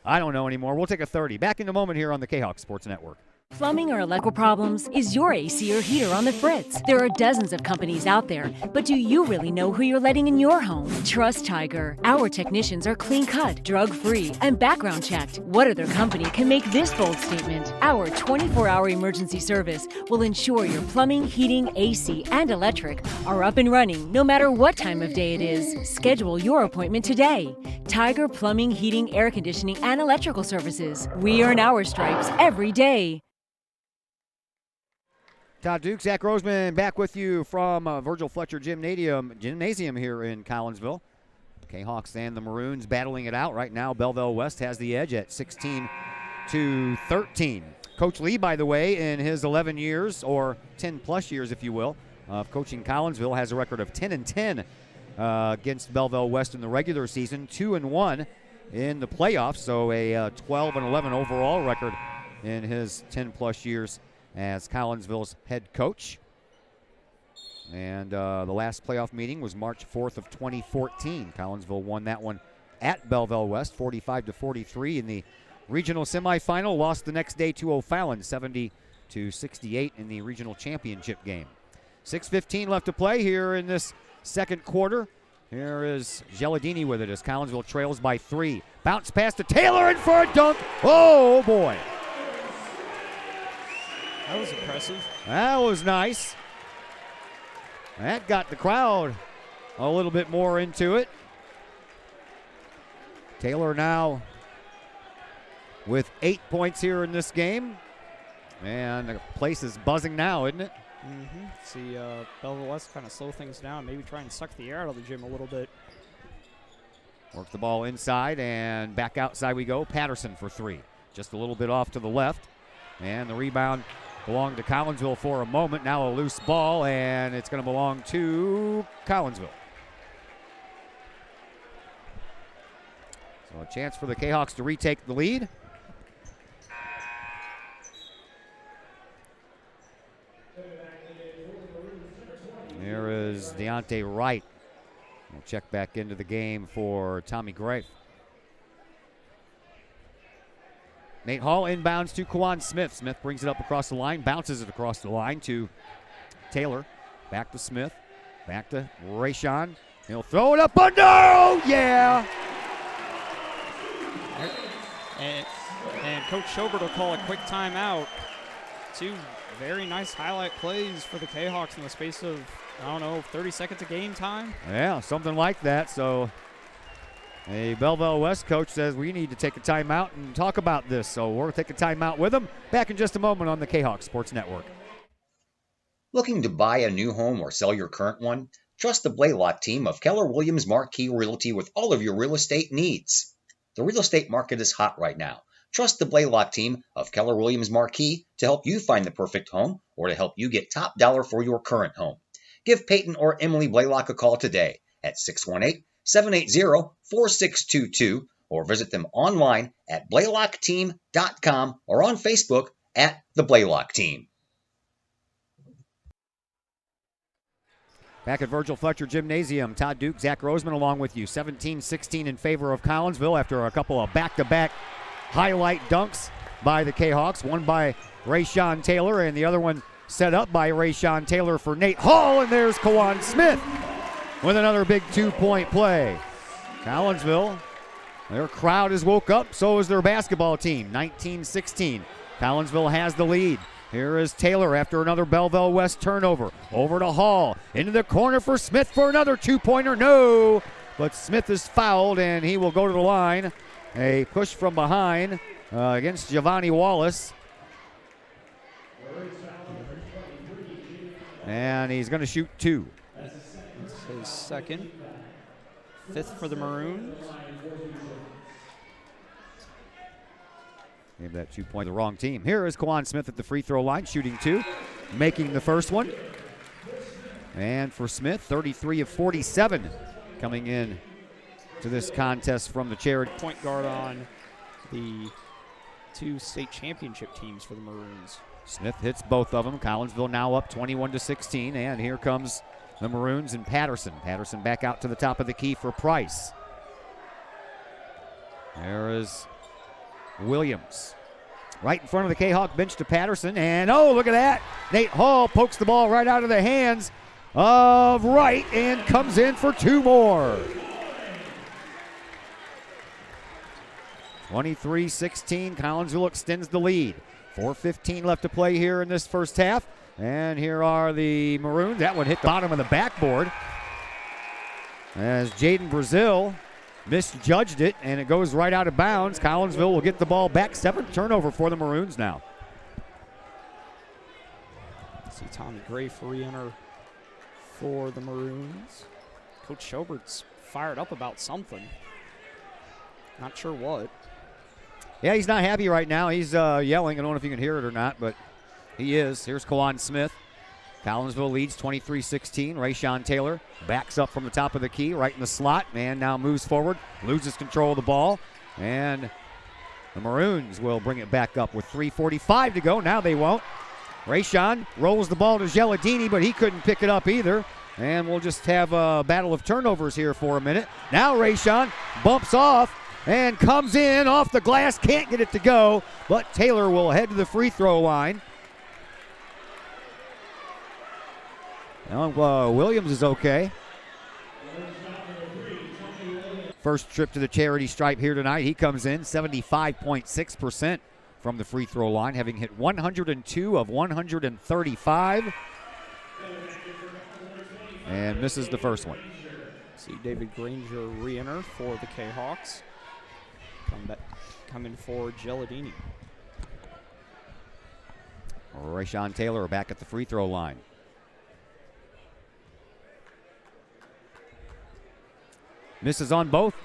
I don't know anymore. We'll take a 30. Back in a moment here on the Kahawk Sports Network. Plumbing or electrical problems? Is your AC or heater on the fritz? There are dozens of companies out there, but do you really know who you're letting in your home? Trust Tiger. Our technicians are clean-cut, drug-free, and background checked. What other company can make this bold statement? Our 24-hour emergency service will ensure your plumbing, heating, AC, and electric are up and running no matter what time of day it is. Schedule your appointment today. Tiger Plumbing, Heating, Air Conditioning, and Electrical Services. We earn our stripes every day. Todd Duke, Zach Roseman back with you from Virgil Fletcher Gymnasium here in Collinsville. Kahawks and the Maroons battling it out right now. Belleville West has the edge at 16-13. Coach Lee, by the way, in his 11 years, or 10-plus years, if you will, of coaching Collinsville, has a record of 10-10 against Belleville West in the regular season, 2-1 in the playoffs, so a 12-11 overall record in his 10-plus years as Collinsville's head coach. And the last playoff meeting was March 4th of 2014. Collinsville won that one at Belleville West, 45-43 in the regional semifinal. Lost the next day to O'Fallon, 70-68 in the regional championship game. 6:15 left to play here in this second quarter. Here is Geladini with it as Collinsville trails by 3. Bounce pass to Taylor and for a dunk. Oh, boy. That was impressive. That was nice. That got the crowd a little bit more into it. Taylor now with 8 points here in this game. And the place is buzzing now, isn't it? Mm-hmm. See Belleville West kind of slow things down, maybe try and suck the air out of the gym a little bit. Work the ball inside and back outside we go. Patterson for 3. Just a little bit off to the left. And the rebound belonged to Collinsville for a moment. Now a loose ball, and it's going to belong to Collinsville. So a chance for the Kahawks to retake the lead. Here is Deontay Wright. We'll check back into the game for Tommy Gray. Nate Hall inbounds to Kiwanis Smith. Smith brings it up across the line, bounces it across the line to Taylor. Back to Smith. Back to Rayshawn. He'll throw it up under. Oh, yeah. And Coach Schobert will call a quick timeout. 2 very nice highlight plays for the Kahawks in the space of, 30 seconds of game time. Yeah, something like that. So a Belleville West coach says we need to take a timeout and talk about this. So we'll take a timeout with them. Back in just a moment on the Kahawk Sports Network. Looking to buy a new home or sell your current one? Trust the Blaylock team of Keller Williams Marquis Realty with all of your real estate needs. The real estate market is hot right now. Trust the Blaylock team of Keller Williams Marquis to help you find the perfect home or to help you get top dollar for your current home. Give Peyton or Emily Blaylock a call today at 618-780-4622 or visit them online at BlaylockTeam.com or on Facebook at The Blaylock Team. Back at Virgil Fletcher Gymnasium, Todd Duke, Zach Roseman along with you. 17-16 in favor of Collinsville after a couple of back-to-back highlight dunks by the Kahawks. One by Rayshawn Taylor and the other one set up by Rayshawn Taylor for Nate Hall. And there's Kiwanis Smith with another big 2-point play. Collinsville, their crowd has woke up. So is their basketball team. 19-16 Collinsville has the lead. Here is Taylor after another Belleville West turnover. Over to Hall. Into the corner for Smith for another two-pointer. No! But Smith is fouled, and he will go to the line. A push from behind against Giovanni Wallace. And he's going to shoot two. That's his second. Fifth for the Maroons. Gave that 2 point the wrong team. Here is Kiwanis Smith at the free throw line, shooting two, making the first one. And for Smith, 33 of 47 coming in to this contest from the charity. Point guard on the two state championship teams for the Maroons. Smith hits both of them. Collinsville now up 21-16, and here comes the Maroons and Patterson. Patterson back out to the top of the key for Price. There is Williams. Right in front of the Kahok bench to Patterson, and oh, look at that. Nate Hall pokes the ball right out of the hands of Wright and comes in for two more. 23-16, Collinsville extends the lead. 4:15 left to play here in this first half. And here are the Maroons. That one hit the bottom of the backboard as Jaden Brazil misjudged it, and it goes right out of bounds. Collinsville will get the ball back. Seventh turnover for the Maroons now. See Tommy Gray for re-enter for the Maroons. Coach Schobert's fired up about something. Not sure what. Yeah, he's not happy right now. He's yelling. I don't know if you can hear it or not, but he is. Here's Kiwanis Smith. Collinsville leads 23-16. Rayshawn Taylor backs up from the top of the key, right in the slot, and now moves forward, loses control of the ball, and the Maroons will bring it back up with 3:45 to go. Now they won't. Rayshawn rolls the ball to Geladini, but he couldn't pick it up either, and we'll just have a battle of turnovers here for a minute. Now Rayshawn bumps off and comes in off the glass, can't get it to go, but Taylor will head to the free throw line. Williams is okay. First trip to the charity stripe here tonight. He comes in 75.6% from the free throw line, having hit 102 of 135. And misses the first one. See David Granger re-enter for the Kahawks. Coming for Geladini. Rayshawn Taylor back at the free throw line. Misses on both.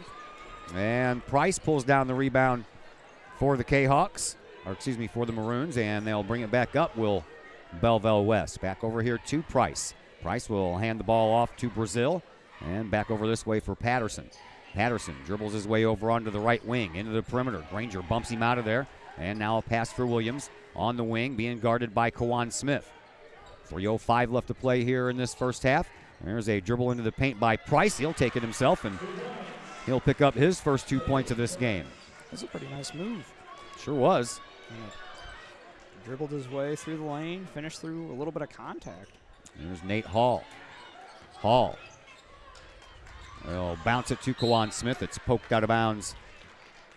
And Price pulls down the rebound for the Kahawks, for the Maroons, and they'll bring it back up. Will Belleville West. Back over here to Price. Price will hand the ball off to Brazil, and back over this way for Patterson. Patterson dribbles his way over onto the right wing, into the perimeter. Granger bumps him out of there, and now a pass for Williams on the wing, being guarded by Kiwanis Smith. 3:05 left to play here in this first half. There's a dribble into the paint by Price. He'll take it himself, and he'll pick up his first 2 points of this game. That's a pretty nice move. Sure was. Yeah. Dribbled his way through the lane, finished through a little bit of contact. There's Nate Hall. Hall. They'll bounce it to Kiwanis Smith. It's poked out of bounds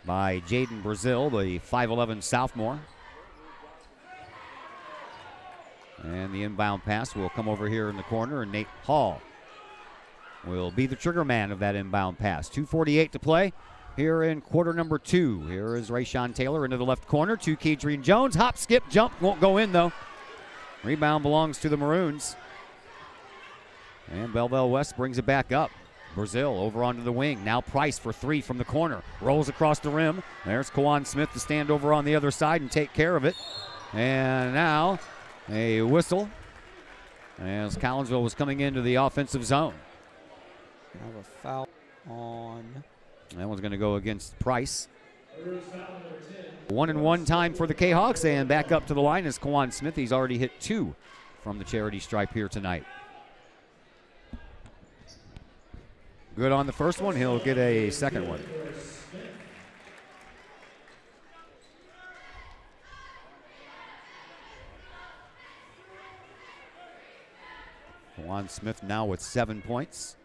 by Jaden Brazil, the 5'11 sophomore. And the inbound pass will come over here in the corner, and Nate Hall will be the trigger man of that inbound pass. 2:48 to play here in quarter number 2. Here is Rayshawn Taylor into the left corner to Kedrian Jones. Hop, skip, jump. Won't go in, though. Rebound belongs to the Maroons. And Belleville West brings it back up. Brazil over onto the wing. Now Price for three from the corner. Rolls across the rim. There's Kiwanis Smith to stand over on the other side and take care of it. And now a whistle as Collinsville was coming into the offensive zone. Have a foul on. That one's going to go against Price. 1-and-1 time for the Kahawks, and back up to the line is Kiwanis Smith. He's already hit 2 from the charity stripe here tonight. Good on the first one. He'll get a second one. Kiwanis Smith now with 7 points.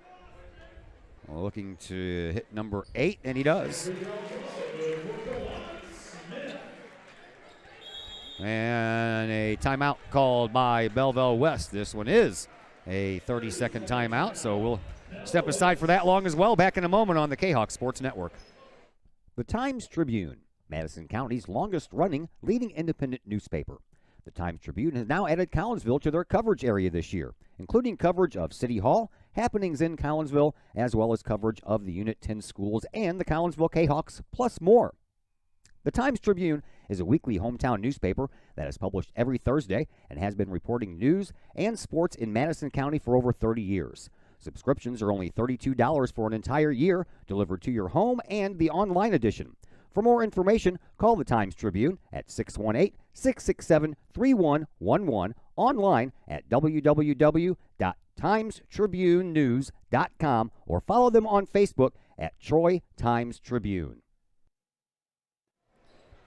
Looking to hit number 8, and he does. And a timeout called by Belleville West. This one is a 30-second timeout, so we'll step aside for that long as well. Back in a moment on the Kahok Sports Network. The Times-Tribune, Madison County's longest-running leading independent newspaper. The Times-Tribune has now added Collinsville to their coverage area this year, including coverage of City Hall, happenings in Collinsville, as well as coverage of the Unit 10 schools and the Collinsville Kahawks, plus more. The Times-Tribune is a weekly hometown newspaper that is published every Thursday and has been reporting news and sports in Madison County for over 30 years. Subscriptions are only $32 for an entire year, delivered to your home and the online edition. For more information, call the Times-Tribune at 618-667-3111, online at www.timestribunenews.com, or follow them on Facebook at Troy Times-Tribune.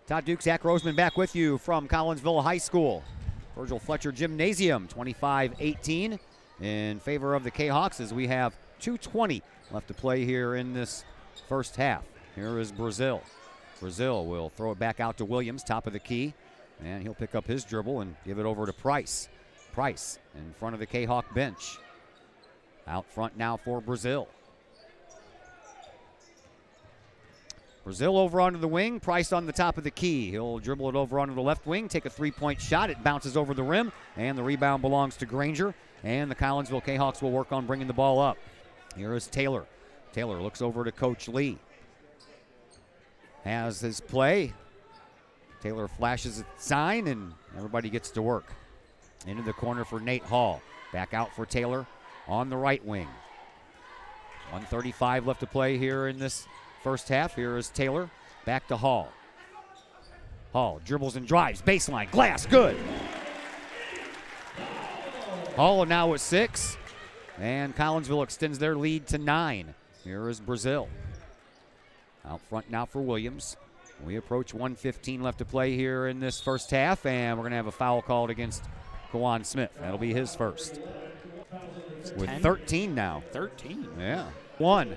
Todd Duke, Zach Roseman back with you from Collinsville High School. Virgil Fletcher Gymnasium, 25-18 in favor of the Kahawks as we have 2:20 left to play here in this first half. Here is Brazil. Brazil will throw it back out to Williams, top of the key, and he'll pick up his dribble and give it over to Price. Price in front of the Kahawk bench. Out front now for Brazil. Brazil over onto the wing, Price on the top of the key. He'll dribble it over onto the left wing, take a three-point shot. It bounces over the rim, and the rebound belongs to Granger. And the Collinsville Kahawks will work on bringing the ball up. Here is Taylor. Taylor looks over to Coach Lee. Has his play. Taylor flashes a sign, and everybody gets to work. Into the corner for Nate Hall. Back out for Taylor on the right wing. 1:35 left to play here in this first half. Here is Taylor, back to Hall. Hall dribbles and drives, baseline, glass, good. Hall now with 6, and Collinsville extends their lead to 9. Here is Brazil. Out front now for Williams. We approach 1:15 left to play here in this first half, and we're going to have a foul called against Kiwanis Smith. That'll be his first. With 13 now. 13? Yeah. 1.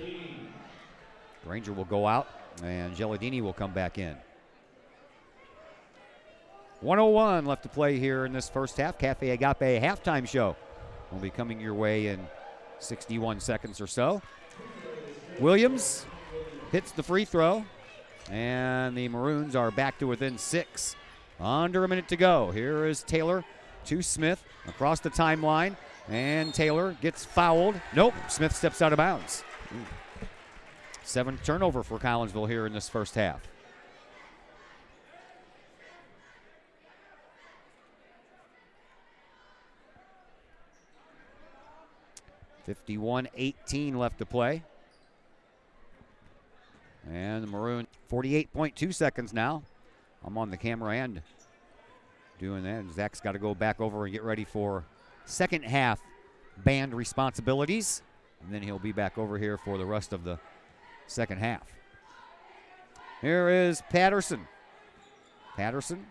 Granger will go out, and Gelladini will come back in. 1:01 left to play here in this first half. Cafe Agape halftime show will be coming your way in 61 seconds or so. Williams hits the free throw, and the Maroons are back to within 6. Under a minute to go. Here is Taylor to Smith across the timeline, and Taylor gets fouled. Nope, Smith steps out of bounds. 7th turnover for Collinsville here in this first half. (51-18) left to play. And the Maroon, 48.2 seconds now. I'm on the camera and doing that. Zach's got to go back over and get ready for second half band responsibilities. And then he'll be back over here for the rest of the second half. Here is Patterson. Patterson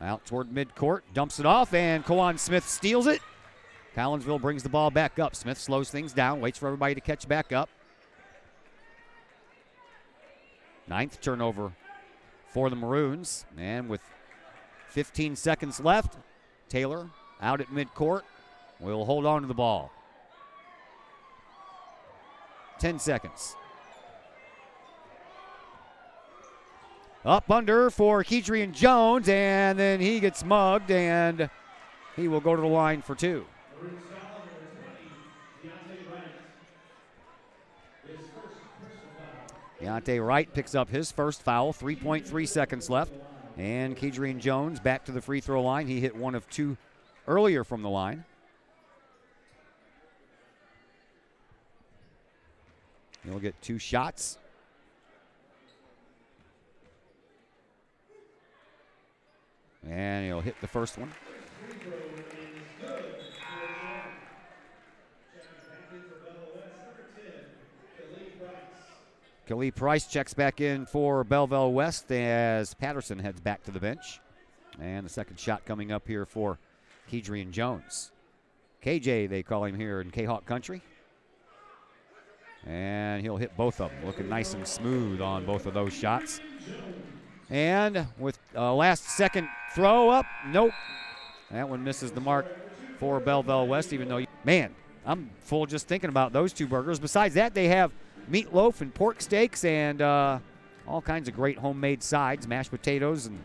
out toward midcourt, dumps it off, and Kiwanis Smith steals it. Collinsville brings the ball back up. Smith slows things down, waits for everybody to catch back up. 9th turnover for the Maroons. And with 15 seconds left, Taylor out at midcourt will hold on to the ball. 10 seconds. Up under for Kedrian Jones, and then he gets mugged, and he will go to the line for 2. Deontay Wright picks up his first foul, 3.3 seconds left. And Kedrian Jones back to the free throw line. He hit 1 of 2 earlier from the line. He'll get 2 shots. And he'll hit the first one. Khalid Price checks back in for Belleville West as Patterson heads back to the bench. And the second shot coming up here for Kedrian Jones. KJ, they call him here in Kahawk country. And he'll hit both of them. Looking nice and smooth on both of those shots. And with last second throw up, nope. That one misses the mark for Belleville West, even though, man, I'm full just thinking about those two burgers. Besides that, they have meatloaf and pork steaks and all kinds of great homemade sides, mashed potatoes and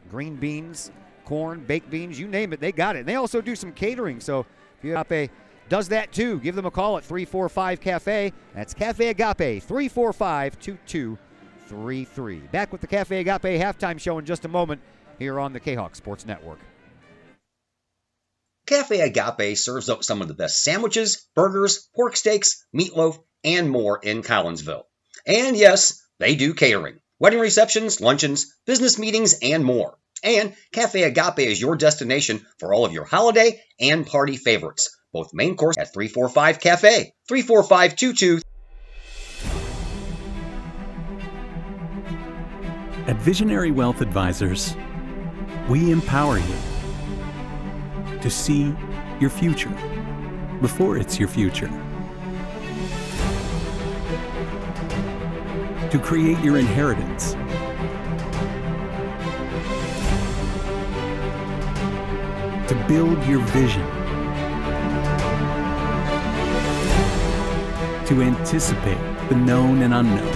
green beans, corn, baked beans, you name it, they got it. And they also do some catering, so if you Agape does that too, give them a call at 345-CAFE. That's Cafe Agape, 345-2233. Back with the Cafe Agape halftime show in just a moment here on the Kahok Sports Network. Cafe Agape serves up some of the best sandwiches, burgers, pork steaks, meatloaf, and more in Collinsville. And yes, they do catering. Wedding receptions, luncheons, business meetings, and more. And Cafe Agape is your destination for all of your holiday and party favorites. Both main course at 345-CAFE, 345-2233. At Visionary Wealth Advisors, we empower you to see your future before it's your future. To create your inheritance. To build your vision. To anticipate the known and unknown.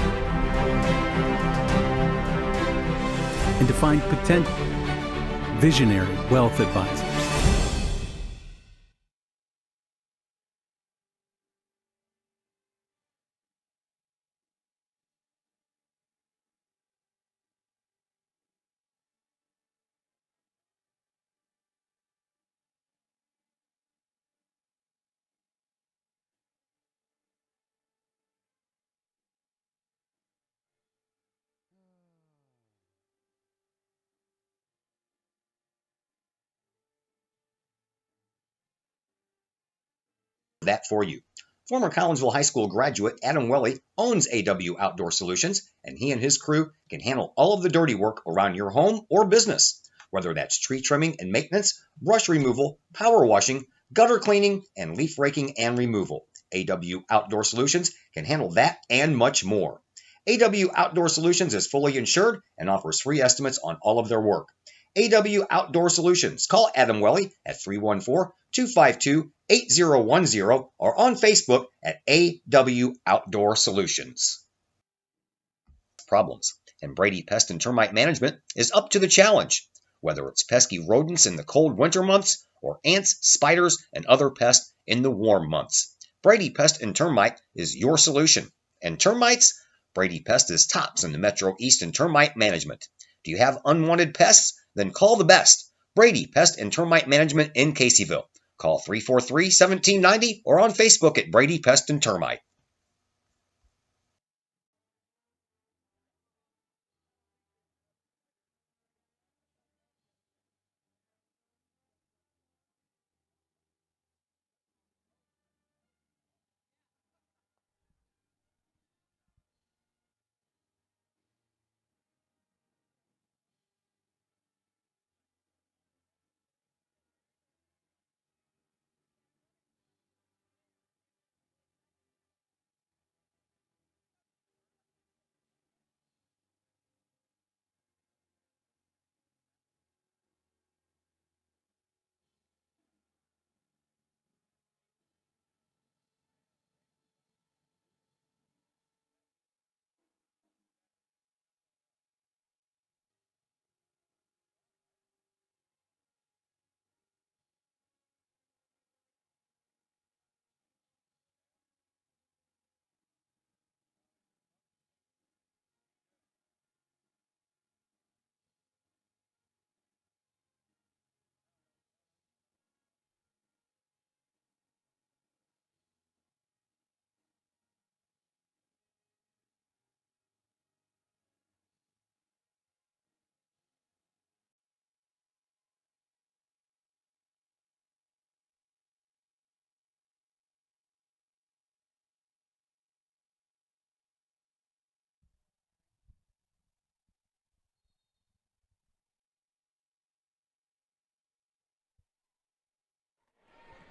And to find potential. Visionary Wealth Advisors. That for you. Former Collinsville High School graduate Adam Welly owns AW Outdoor Solutions, and he and his crew can handle all of the dirty work around your home or business, whether that's tree trimming and maintenance, brush removal, power washing, gutter cleaning, and leaf raking and removal. AW Outdoor Solutions can handle that and much more. AW Outdoor Solutions is fully insured and offers free estimates on all of their work. AW Outdoor Solutions. Call Adam Welly at 314-252-8010 or on Facebook at AW Outdoor Solutions. Problems, and Brady Pest and Termite Management is up to the challenge. Whether it's pesky rodents in the cold winter months or ants, spiders, and other pests in the warm months, Brady Pest and Termite is your solution. And termites? Brady Pest is tops in the Metro East in termite management. Do you have unwanted pests? Then call the best. Brady Pest and Termite Management in Caseyville. Call 343-1790 or on Facebook at Brady Pest and Termite.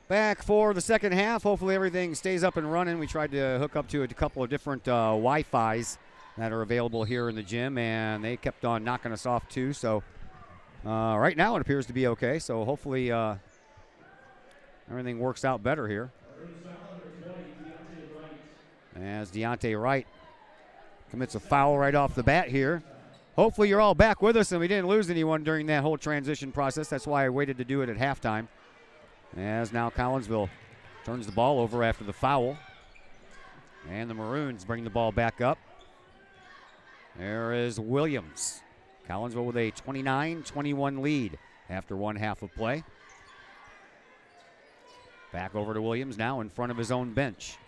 Back for the second half. Hopefully everything stays up and running. We tried to hook up to a couple of different Wi-Fis that are available here in the gym, and they kept on knocking us off too. So right now it appears to be okay. So hopefully everything works out better here. As Deontay Wright commits a foul right off the bat here. Hopefully you're all back with us and we didn't lose anyone during that whole transition process. That's why I waited to do it at halftime. As now Collinsville turns the ball over after the foul. And the Maroons bring the ball back up. There is Williams. Collinsville with a 29-21 lead after one half of play. Back over to Williams now in front of his own bench.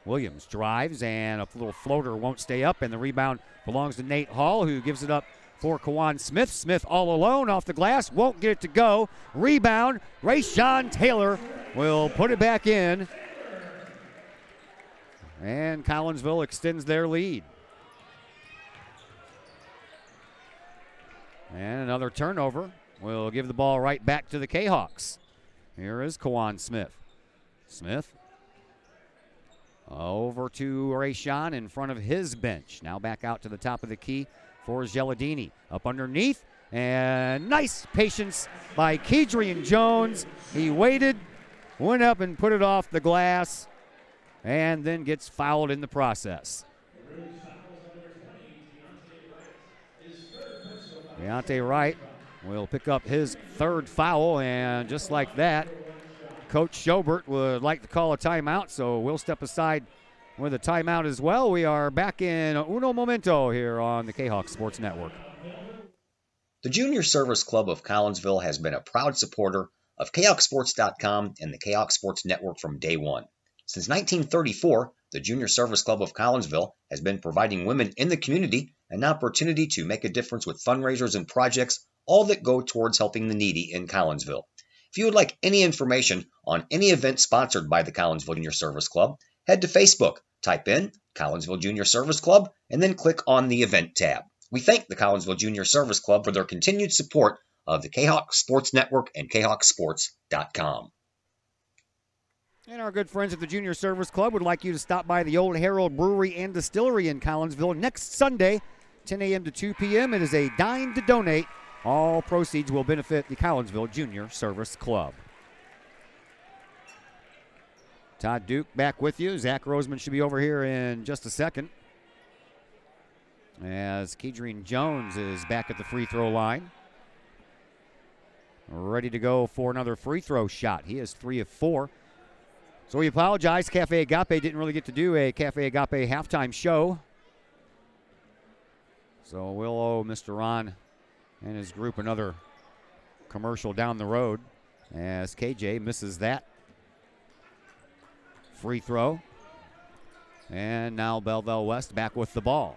Williams drives, and a little floater won't stay up, and the rebound belongs to Nate Hall, who gives it up for Kiwanis Smith. Smith all alone off the glass, won't get it to go. Rebound, Rayshawn Taylor will put it back in. And Collinsville extends their lead. And another turnover will give the ball right back to the Kahawks. Here is Kiwanis Smith. Smith over to Rayshawn in front of his bench. Now back out to the top of the key for Geladini. Up underneath, and nice patience by Kedrian Jones. He waited, went up and put it off the glass, and then gets fouled in the process. Deontay Wright will pick up his third foul, and just like that, Coach Schobert would like to call a timeout, so we'll step aside with a timeout as well. We are back in uno momento here on the Kahok Sports Network. The Junior Service Club of Collinsville has been a proud supporter of KahokSports.com and the Kahok Sports Network from day one. Since 1934, the Junior Service Club of Collinsville has been providing women in the community an opportunity to make a difference with fundraisers and projects, all that go towards helping the needy in Collinsville. If you would like any information on any event sponsored by the Collinsville Junior Service Club, head to Facebook, type in Collinsville Junior Service Club, and then click on the event tab. We thank the Collinsville Junior Service Club for their continued support of the Kahok Sports Network and KahokSports.com. And our good friends at the Junior Service Club would like you to stop by the Old Herald Brewery and Distillery in Collinsville next Sunday, 10 a.m. to 2 p.m. It is a dine to donate. All proceeds will benefit the Collinsville Junior Service Club. Todd Duke back with you. Zach Roseman should be over here in just a second, as Kedrian Jones is back at the free throw line, ready to go for another free throw shot. He is 3 of 4. So we apologize. Cafe Agape didn't really get to do a Cafe Agape halftime show, so we'll owe Mr. Ron and his group another commercial down the road, as KJ misses that free throw. And now Belleville West back with the ball.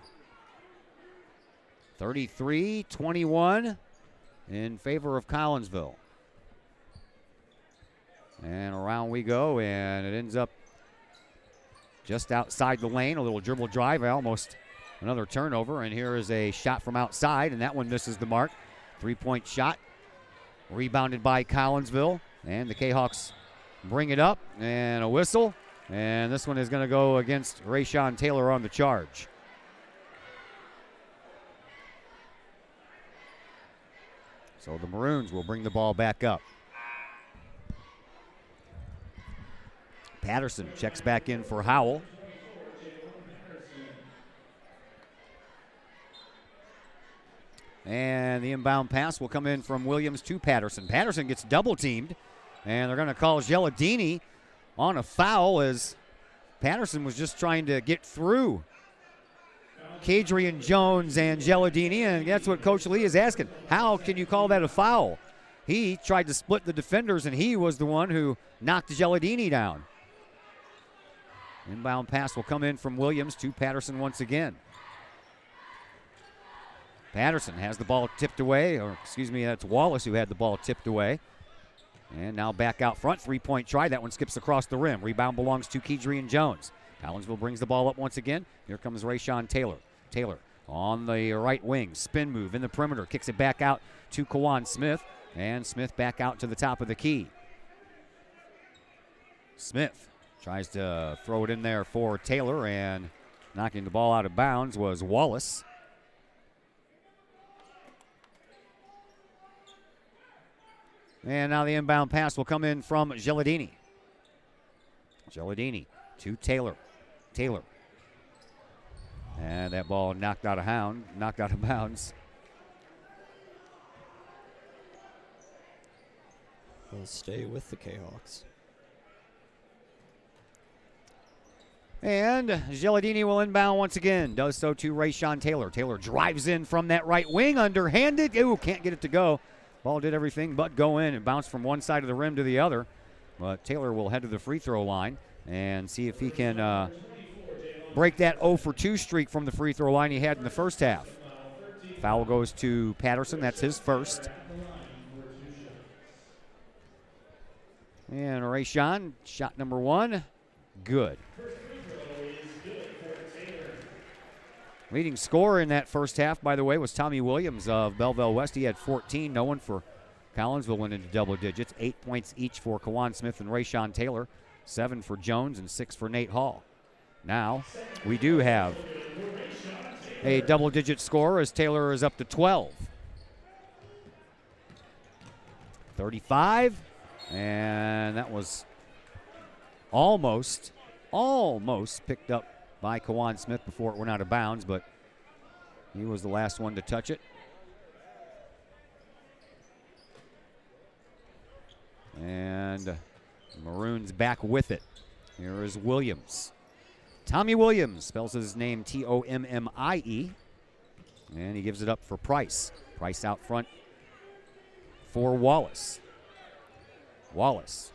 33-21 in favor of Collinsville. And around we go, and it ends up just outside the lane. A little dribble drive, almost another turnover, and here is a shot from outside, and that one misses the mark. Three-point shot, rebounded by Collinsville, and the Kahawks bring it up, and a whistle, and this one is going to go against Rayshawn Taylor on the charge. So the Maroons will bring the ball back up. Patterson checks back in for Howell. And the inbound pass will come in from Williams to Patterson. Patterson gets double teamed, and they're going to call Geladini on a foul, as Patterson was just trying to get through Kedrian Jones and Geladini, and that's what Coach Lee is asking. How can you call that a foul? He tried to split the defenders, and he was the one who knocked Geladini down. Inbound pass will come in from Williams to Patterson once again. Patterson has the ball tipped away, or excuse me, that's Wallace who had the ball tipped away. And now back out front, three-point try. That one skips across the rim. Rebound belongs to Kedrian Jones. Collinsville brings the ball up once again. Here comes Rayshawn Taylor. Taylor on the right wing, spin move in the perimeter, kicks it back out to Kiwanis Smith, and Smith back out to the top of the key. Smith tries to throw it in there for Taylor, and Knocking the ball out of bounds was Wallace. And now the inbound pass will come in from Geladini. Geladini to Taylor. Taylor. And that ball knocked out of bounds. Will stay with the Kahawks. And Geladini will inbound once again. Does so to Rayshawn Taylor. Taylor drives in from that right wing, underhanded. Ooh, can't get it to go. Ball did everything but go in and bounce from one side of the rim to the other. But Taylor will head to the free throw line and see if he can break that 0 for 2 streak from the free throw line he had in the first half. Foul goes to Patterson. That's his first. And Rayshawn, shot number 1, good. Leading scorer in that first half, by the way, was Tommy Williams of Belleville West. He had 14. No one for Collinsville went into double digits. 8 points each for Kiwanis Smith and Rayshawn Taylor. 7 for Jones and 6 for Nate Hall. Now, we do have a double-digit score as Taylor is up to 12. 35, and that was almost picked up by Kiwanis Smith before it went out of bounds, but he was the last one to touch it. And Maroons back with it. Here is Williams. Tommy Williams spells his name Tommie, and he gives it up for Price. Price out front for Wallace. Wallace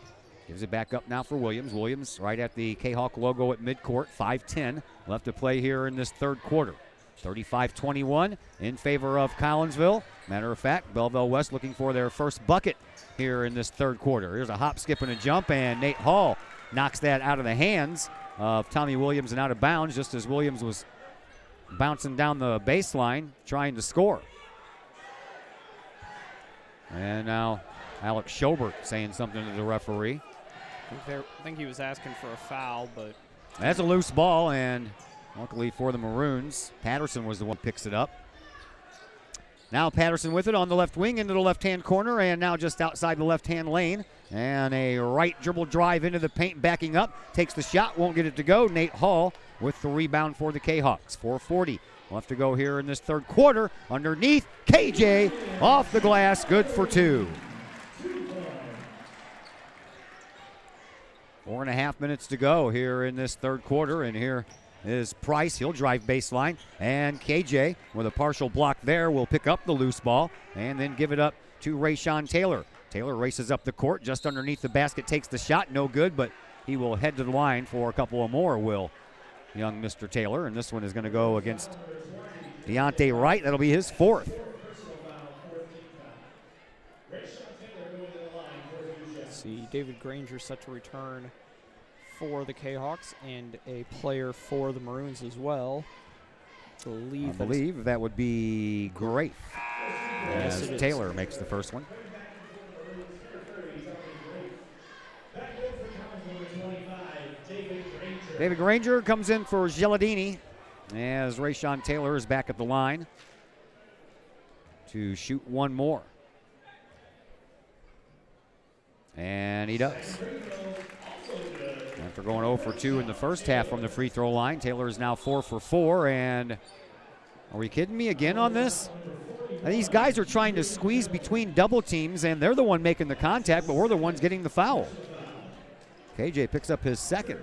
gives it back up now for Williams. Williams right at the Kahok logo at midcourt. 5:10 left to play here in this third quarter. 35-21 in favor of Collinsville. Matter of fact, Belleville West looking for their first bucket here in this third quarter. Here's a hop, skip, and a jump, and Nate Hall knocks that out of the hands of Tommy Williams and out of bounds just as Williams was bouncing down the baseline trying to score. And now Alex Schobert saying something to the referee. I think he was asking for a foul, but that's a loose ball, and luckily for the Maroons, Patterson was the one who picks it up. Now Patterson with it on the left wing into the left-hand corner, and now just outside the left-hand lane. And a right dribble drive into the paint, backing up. Takes the shot, won't get it to go. Nate Hall with the rebound for the Kahawks. 4:40 left to go here in this third quarter. Underneath, KJ off the glass, good for 2. 4.5 minutes to go here in this third quarter, and here is Price. He'll drive baseline, and KJ with a partial block there will pick up the loose ball and then give it up to Rayshawn Taylor. Taylor races up the court just underneath the basket, takes the shot, no good, but he will head to the line for a couple of more, will young Mr. Taylor, and this one is going to go against Deontay Wright. That'll be his 4th. see David Granger set to return for the Kahawks and a player for the Maroons as well. I believe that would be Grafe. Yes, as Taylor makes the first one. David Granger comes in for Geladini as Rayshawn Taylor is back at the line to shoot one more. And he does. After going 0 for 2 in the first half from the free throw line, Taylor is now 4 for 4. And are we kidding me again on this? These guys are trying to squeeze between double teams, and they're the one making the contact, but we're the ones getting the foul. KJ picks up his second.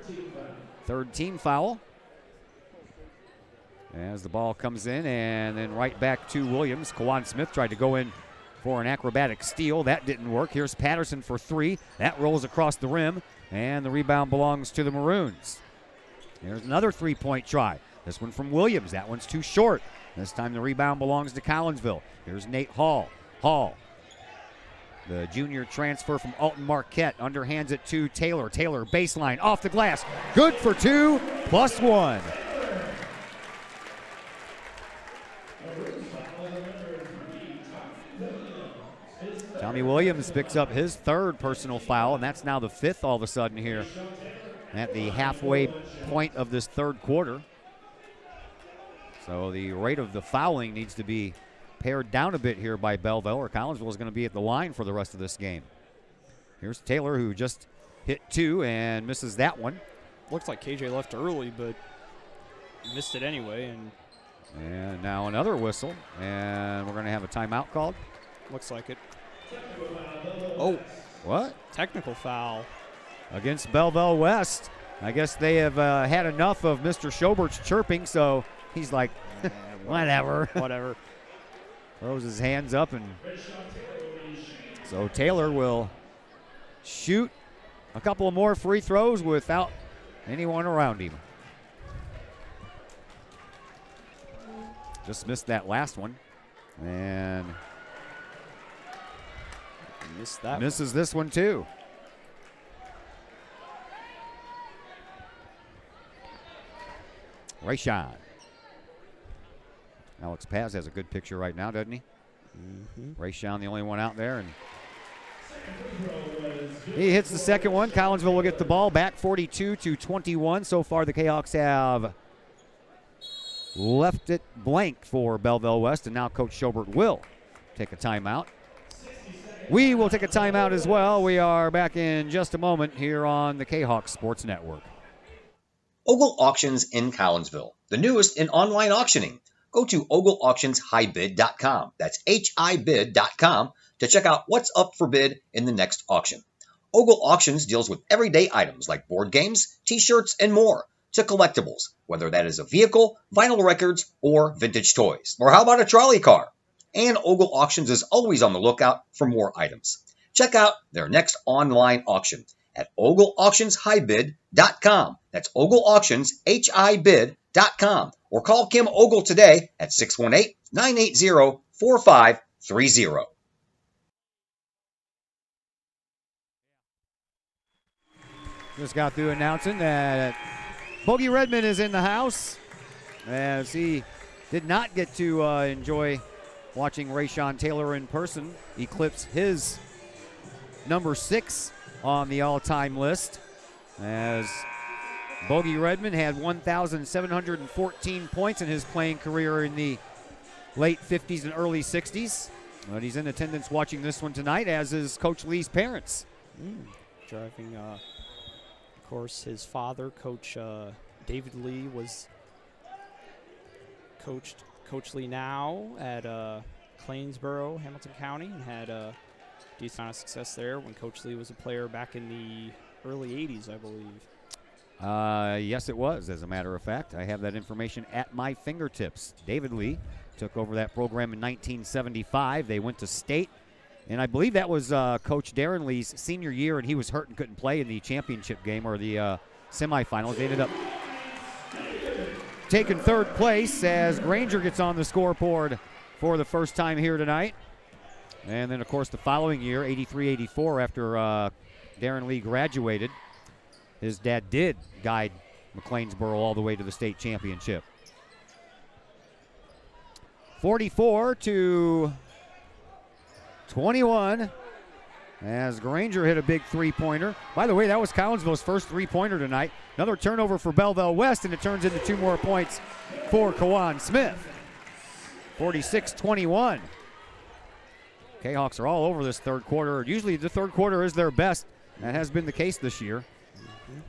Third team foul. As the ball comes in, and then right back to Williams. Kiwanis Smith tried to go in for an acrobatic steal. That didn't work. Here's Patterson for 3. That rolls across the rim, and the rebound belongs to the Maroons. Here's another three-point try. This one from Williams. That one's too short. This time the rebound belongs to Collinsville. Here's Nate Hall. Hall, the junior transfer from Alton Marquette, underhands it to Taylor. Taylor, baseline, off the glass. Good for 2, +1. Tommy Williams picks up his third personal foul, and that's now the 5th all of a sudden here at the halfway point of this third quarter. So the rate of the fouling needs to be pared down a bit here by Belleville, or Collinsville is going to be at the line for the rest of this game. Here's Taylor, who just hit 2 and misses that one. Looks like KJ left early, but missed it anyway. And now another whistle, and we're going to have a timeout called. Looks like it. Oh. What? Technical foul. Against Belleville West. I guess they have had enough of Mr. Schobert's chirping, so he's like, whatever. Whatever. Throws his hands up, and so Taylor will shoot a couple of more free throws without anyone around him. Just missed that last one, and misses this one too. Rayshawn. Alex Paz has a good picture right now, doesn't he? Mm-hmm. Rayshawn, the only one out there, and he hits the second one. Collinsville will get the ball back, 42-21. So far, the Kahawks have left it blank for Belleville West, and now Coach Schobert will take a timeout. We will take a timeout as well. We are back in just a moment here on the Kahawks Sports Network. Ogle Auctions in Collinsville, the newest in online auctioning. Go to ogleauctionshighbid.com. That's HIBid.com to check out what's up for bid in the next auction. Ogle Auctions deals with everyday items like board games, t-shirts, and more, to collectibles, whether that is a vehicle, vinyl records, or vintage toys. Or how about a trolley car? And Ogle Auctions is always on the lookout for more items. Check out their next online auction at ogleauctionshighbid.com. That's ogleauctionshibid.com. Or call Kim Ogle today at 618-980-4530. Just got through announcing that Bogey Redmond is in the house, as he did not get to enjoy watching Rayshawn Taylor in person eclipse his number 6 on the all-time list, as Bogey Redmond had 1,714 points in his playing career in the late 50s and early 60s. But he's in attendance watching this one tonight, as is Coach Lee's parents. Driving, of course, his father, Coach David Lee, was coached Coach Lee now at Collinsville, Hamilton County, and had a decent amount of success there when Coach Lee was a player back in the early 80s, I believe. Yes, it was, as a matter of fact. I have that information at my fingertips. David Lee took over that program in 1975. They went to state, and I believe that was Coach Darren Lee's senior year, and he was hurt and couldn't play in the championship game or the semifinals. They ended up taking third place as Granger gets on the scoreboard for the first time here tonight. And then, of course, the following year, 83-84, after Darren Lee graduated, his dad did guide McLeansboro all the way to the state championship. 44-21 as Granger hit a big three-pointer. By the way, that was Collinsville's first three-pointer tonight. Another turnover for Belleville West, and it turns into 2 more points for Kiwanis Smith. 46-21. Kahawks are all over this third quarter. Usually the third quarter is their best. That has been the case this year.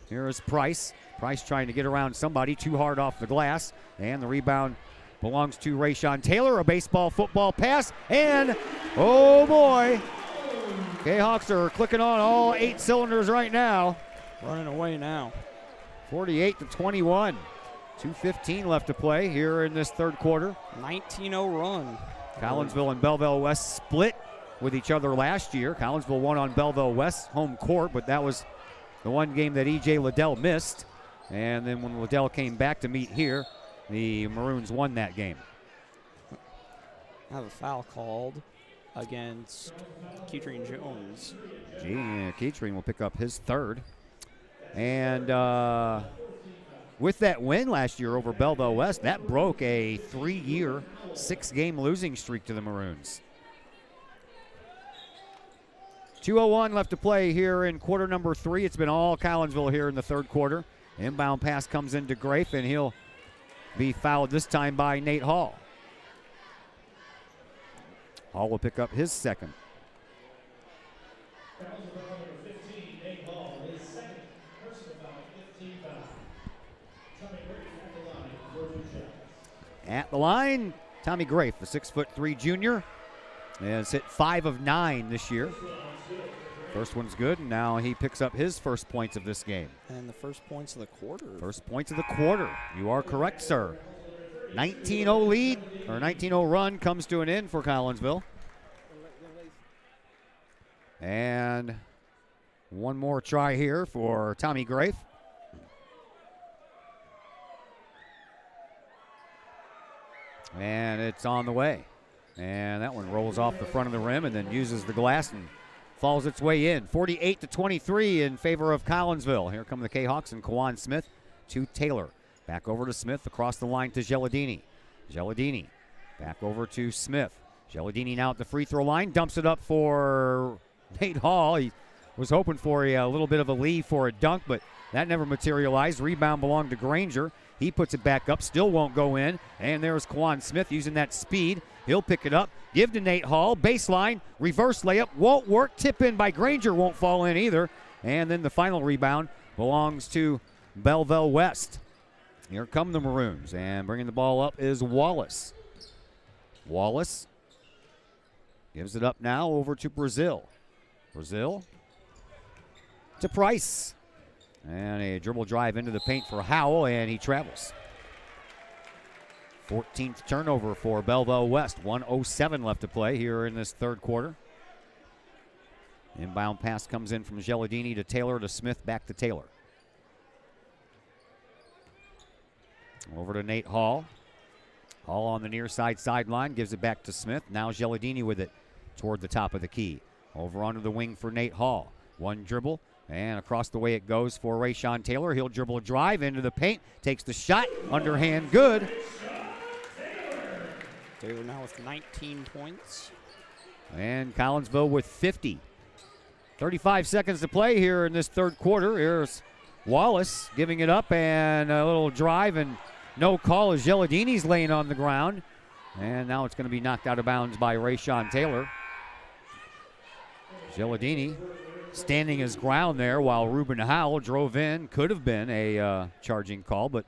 Here is Price. Price trying to get around somebody, too hard off the glass. And the rebound belongs to Rayshawn Taylor. A baseball football pass. And, oh boy, Kahawks are clicking on all 8 cylinders right now. Running away now. 48-21. 2:15 left to play here in this third quarter. 19-0 run. Collinsville and Belleville West split with each other last year. Collinsville won on Belleville West home court, but that was the one game that E.J. Liddell missed. And then when Liddell came back to meet here, the Maroons won that game. I have a foul called against Keatrine Jones. Keatrine will pick up his third. And with that win last year over Belleville West, that broke a 3-year, 6-game losing streak to the Maroons. 2:01 left to play here in quarter number 3. It's been all Collinsville here in the third quarter. Inbound pass comes into Grafe, and he'll be fouled this time by Nate Hall. Hall will pick up his second. At the line, Tommy Grafe, the 6'3" junior, has hit 5 of 9 this year. First one's good, and now he picks up his first points of this game. And the first points of the quarter. First points of the quarter. You are correct, sir. 19-0 lead, or 19-0 run comes to an end for Collinsville. And one more try here for Tommy Grafe. And it's on the way. And that one rolls off the front of the rim and then uses the glass and falls its way in. 48-23 in favor of Collinsville. Here come the Kahawks and Kiwanis Smith to Taylor. Back over to Smith, across the line to Geladini. Geladini back over to Smith. Geladini now at the free throw line, dumps it up for Nate Hall. He was hoping for a little bit of a lead for a dunk, but that never materialized. Rebound belonged to Granger. He puts it back up, still won't go in. And there's Kiwanis Smith using that speed. He'll pick it up, give to Nate Hall. Baseline, reverse layup, won't work. Tip in by Granger, won't fall in either. And then the final rebound belongs to Belleville West. Here come the Maroons, and bringing the ball up is Wallace. Wallace gives it up now over to Brazil. Brazil to Price. And a dribble drive into the paint for Howell, and he travels. 14th turnover for Belleville West. 1:07 left to play here in this third quarter. Inbound pass comes in from Geladini to Taylor to Smith, back to Taylor. Over to Nate Hall. Hall on the near side sideline, gives it back to Smith. Now Geladini with it toward the top of the key. Over onto the wing for Nate Hall. One dribble, and across the way it goes for Rayshon Taylor. He'll dribble a drive into the paint, takes the shot, underhand good. Taylor now with 19 points. And Collinsville with 50. 35 seconds to play here in this third quarter. Here's Wallace giving it up, and a little drive, and no call as Geladini's laying on the ground. And now it's going to be knocked out of bounds by Rayshon Taylor. Geladini standing his ground there while Ruben Howell drove in. Could have been a charging call, but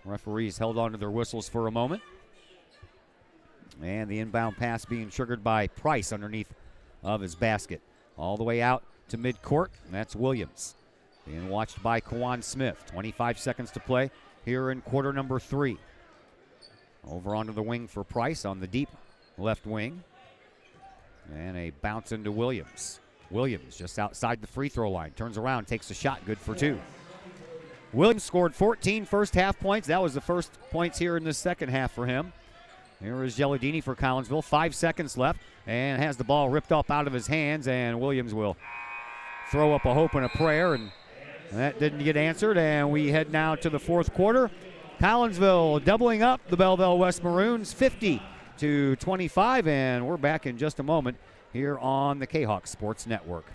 referees held on to their whistles for a moment. And the inbound pass being triggered by Price underneath of his basket. All the way out to midcourt, and that's Williams. Being watched by Kiwanis Smith. 25 seconds to play here in quarter number 3. Over onto the wing for Price on the deep left wing. And a bounce into Williams. Williams just outside the free throw line. Turns around, takes a shot, good for 2. Williams scored 14 first half points. That was the first points here in the second half for him. Here is Geladini for Collinsville. 5 seconds left, and has the ball ripped up out of his hands, and Williams will throw up a hope and a prayer, and that didn't get answered, and we head now to the fourth quarter. Collinsville doubling up the Belleville West Maroons, 50-25, and we're back in just a moment here on the Kahok Sports Network.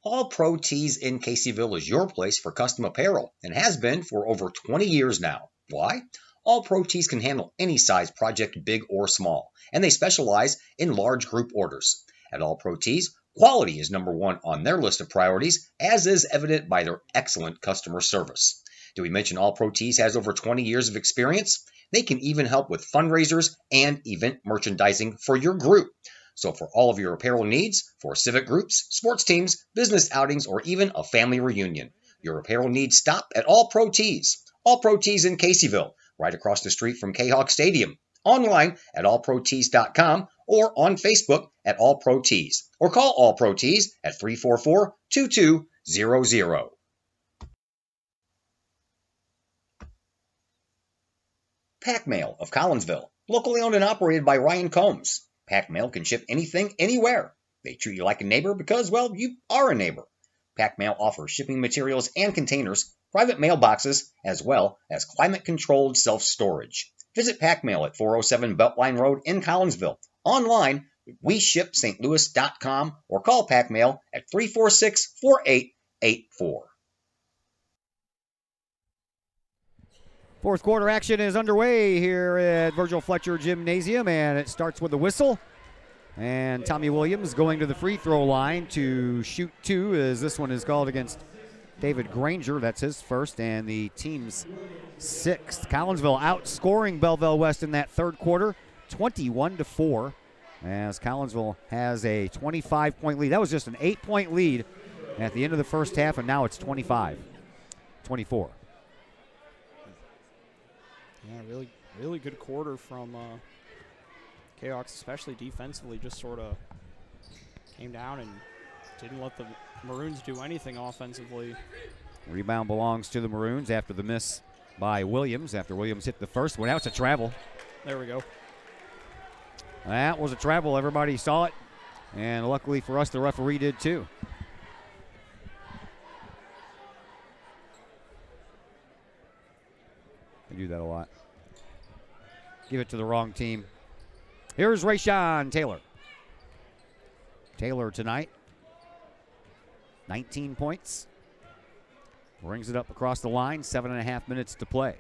All Pro Tees in Caseyville is your place for custom apparel and has been for over 20 years now. Why? All Pro Tees can handle any size project, big or small, and they specialize in large group orders. At All Pro Tees, quality is number one on their list of priorities, as is evident by their excellent customer service. Do we mention All Pro Tees has over 20 years of experience? They can even help with fundraisers and event merchandising for your group. So for all of your apparel needs, for civic groups, sports teams, business outings, or even a family reunion, your apparel needs stop at All Pro Tees. All Pro Tees in Caseyville, right across the street from Kahok Stadium. Online at allprotees.com or on Facebook at All Pro Tees. Or call All Pro Tees at 344-2200. Pack Mail of Collinsville, locally owned and operated by Ryan Combs. Pack Mail can ship anything, anywhere. They treat you like a neighbor because, well, you are a neighbor. Pack Mail offers shipping materials and containers, private mailboxes, as well as climate-controlled self-storage. Visit Pack Mail at 407 Beltline Road in Collinsville. Online, weshipstlouis.com or call Pack Mail at 346-4884. Fourth quarter action is underway here at Virgil Fletcher Gymnasium, and it starts with a whistle. And Tommy Williams going to the free throw line to shoot two, as this one is called against David Granger. That's his first and the team's sixth. Collinsville outscoring Belleville West in that third quarter, 21-4, as Collinsville has a 25-point lead. That was just an 8-point lead at the end of the first half, and now it's 25-24. Yeah, really good quarter from Kahoks, especially defensively, just sort of came down and didn't let the Maroons do anything offensively. Rebound belongs to the Maroons after the miss by Williams. After Williams hit the first one, now it's a travel. There we go. That was a travel. Everybody saw it, and luckily for us, the referee did too. They do that a lot. Give it to the wrong team. Here's Rayshawn Taylor. Taylor tonight, 19 points. Brings it up across the line, 7.5 minutes to play.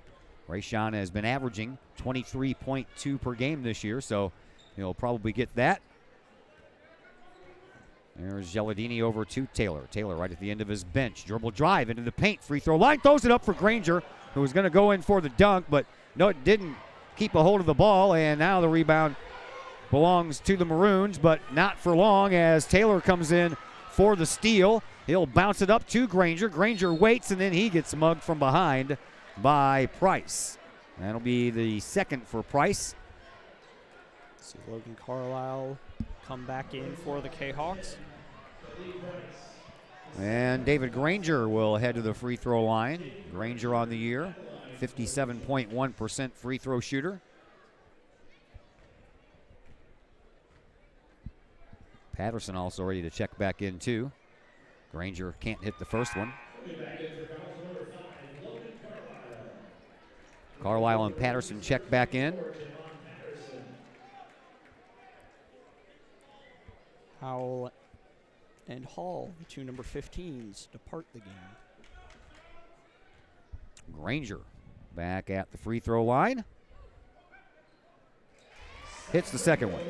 Rayshawn has been averaging 23.2 per game this year, so he'll probably get that. There's Gelladini over to Taylor. Taylor right at the end of his bench. Dribble drive into the paint. Free throw line. Throws it up for Granger, who was going to go in for the dunk, but no, it didn't keep a hold of the ball, and now the rebound belongs to the Maroons, but not for long as Taylor comes in for the steal. He'll bounce it up to Granger. Granger waits, and then he gets mugged from behind by Price. That'll be the second for Price. See Logan Carlisle come back in for the Kahawks. And David Granger will head to the free throw line. Granger on the year, 57.1% free throw shooter. Patterson also ready to check back in too. Granger can't hit the first one. Carlisle and Patterson check back in. Howell and Hall, the two number 15s, depart the game. Granger back at the free throw line. Hits the second one.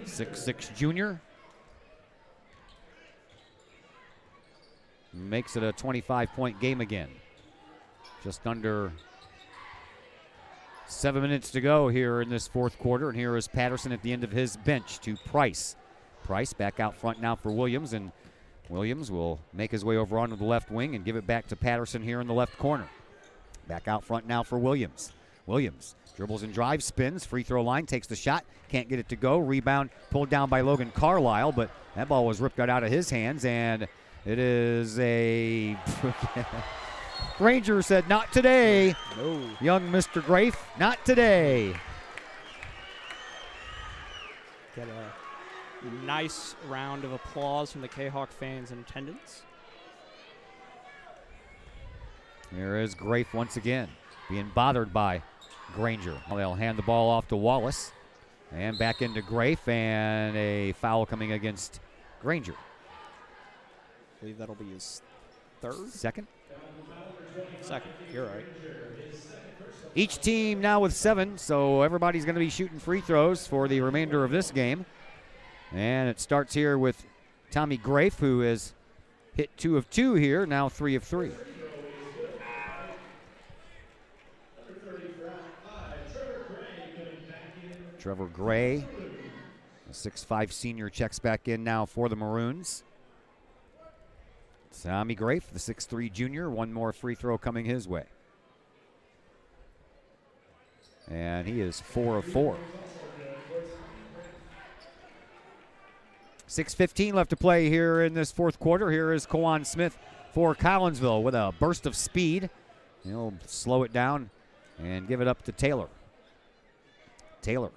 6'6" junior. Makes it a 25-point game again. Just under 7 minutes to go here in this fourth quarter, and here is Patterson at the end of his bench to Price. Price back out front now for Williams, and Williams will make his way over onto the left wing and give it back to Patterson here in the left corner. Back out front now for Williams. Williams dribbles and drives, spins, free throw line, takes the shot, can't get it to go. Rebound pulled down by Logan Carlisle, but that ball was ripped out of his hands, and it is a... Granger said, not today. No. Young Mr. Grafe, not today. Get a nice round of applause from the Kahawk fans in attendance. There is Grafe once again, being bothered by Granger. Well, they'll hand the ball off to Wallace. And back into Grafe, and a foul coming against Granger. I believe that'll be his third? Second, you're right. Each team now with 7, so everybody's going to be shooting free throws for the remainder of this game. And it starts here with Tommy Grafe, who has hit 2 of 2 here, now 3 of 3. Trevor Gray, a 6'5" senior, checks back in now for the Maroons. Tommy Grafe, the 6'3" junior, one more free throw coming his way. And he is 4 of 4. 6:15 left to play here in this fourth quarter. Here is Kiwanis Smith for Collinsville with a burst of speed. He'll slow it down and give it up to Taylor. Taylor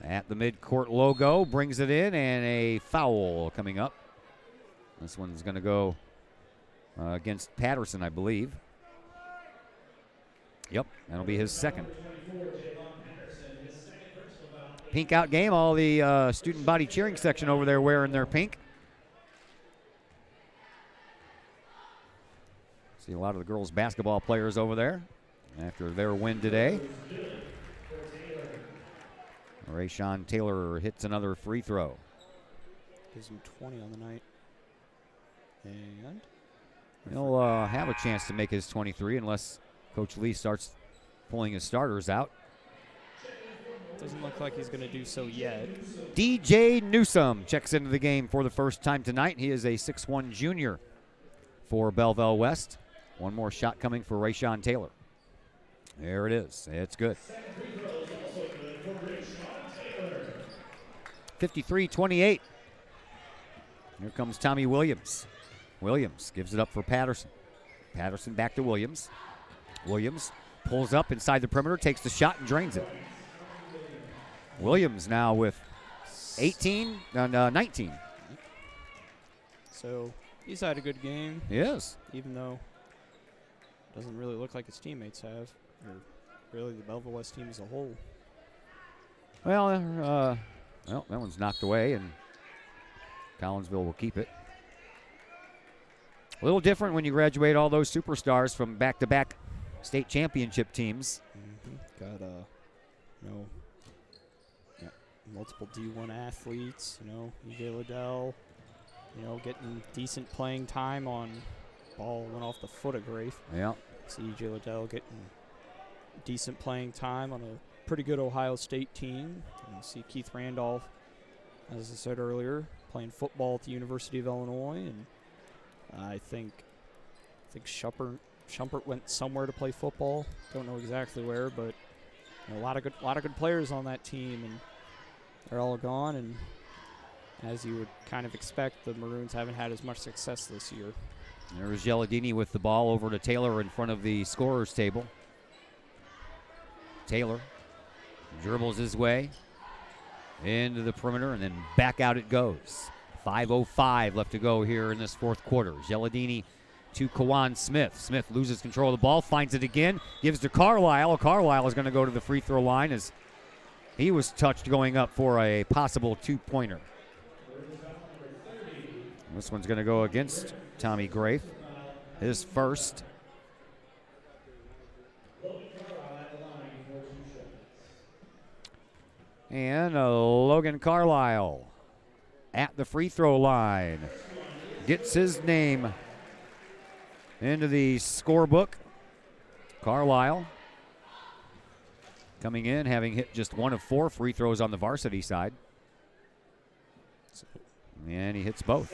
at the midcourt logo, brings it in, and a foul coming up. This one's going to go against Patterson, I believe. Yep, that'll be his second. Pink out game, all the student body cheering section over there wearing their pink. See a lot of the girls basketball players over there after their win today. Rayshawn Taylor hits another free throw. Gives him 20 on the night. And he'll have a chance to make his 23 unless Coach Lee starts pulling his starters out. Doesn't look like he's going to do so yet. DJ Newsome checks into the game for the first time tonight. He is a 6'1 junior for Belleville West. One more shot coming for Rayshawn Taylor. There it is. It's good. 53-28. Here comes Tommy Williams. Williams gives it up for Patterson. Patterson back to Williams. Williams pulls up inside the perimeter, takes the shot, and drains it. Williams now with 19. So he's had a good game. Yes. Even though it doesn't really look like his teammates have, or really the Belleville West team as a whole. Well, that one's knocked away, and Collinsville will keep it. A little different when you graduate all those superstars from back-to-back state championship teams. Got multiple D1 athletes. EJ Liddell, getting decent playing time on ball went off the foot of Grafe. Yeah. See EJ Liddell getting decent playing time on a pretty good Ohio State team. And you see Keith Randolph, as I said earlier, playing football at the University of Illinois, and I think Schumpert went somewhere to play football. Don't know exactly where, but a lot of good players on that team, and they're all gone. And as you would kind of expect, the Maroons haven't had as much success this year. There's Gelladini with the ball over to Taylor in front of the scorer's table. Taylor dribbles his way into the perimeter, and then back out it goes. 5:05 left to go here in this fourth quarter. Gelladini to Kiwanis Smith. Smith loses control of the ball, finds it again, gives to Carlisle. Carlisle is going to go to the free throw line as he was touched going up for a possible two-pointer. This one's going to go against Tommy Grafe, his first. And Logan Carlisle at the free throw line gets his name into the scorebook. Carlisle coming in, having hit just one of 4 free throws on the varsity side. And he hits both.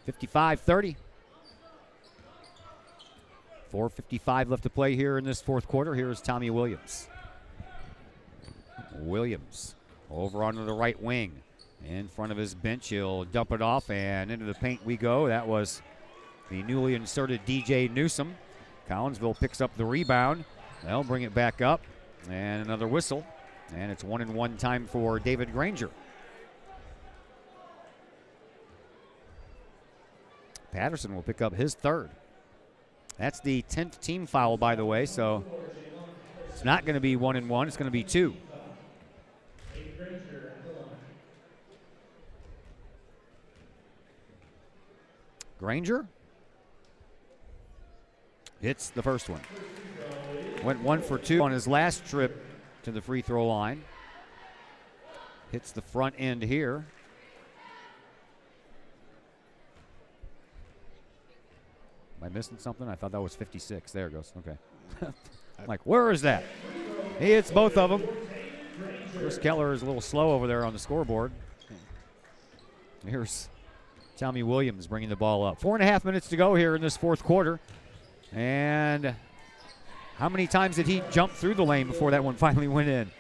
(55-30). 4:55 left to play here in this fourth quarter. Here is Tommy Williams. Williams over onto the right wing. In front of his bench, he'll dump it off, and into the paint we go. That was the newly inserted DJ Newsome. Collinsville picks up the rebound. They'll bring it back up, and another whistle. And it's 1-and-1 time for David Granger. Patterson will pick up his third. That's the 10th team foul, by the way, so it's not going to be 1-and-1. It's going to be 2. Granger hits the first one. Went 1 for 2 on his last trip to the free throw line. Hits the front end here. Am I missing something? I thought that was 56. There it goes. Okay. I'm like, where is that? He hits both of them. Chris Keller is a little slow over there on the scoreboard. Here's Tommy Williams bringing the ball up. 4.5 minutes to go here in this fourth quarter. And how many times did he jump through the lane before that one finally went in?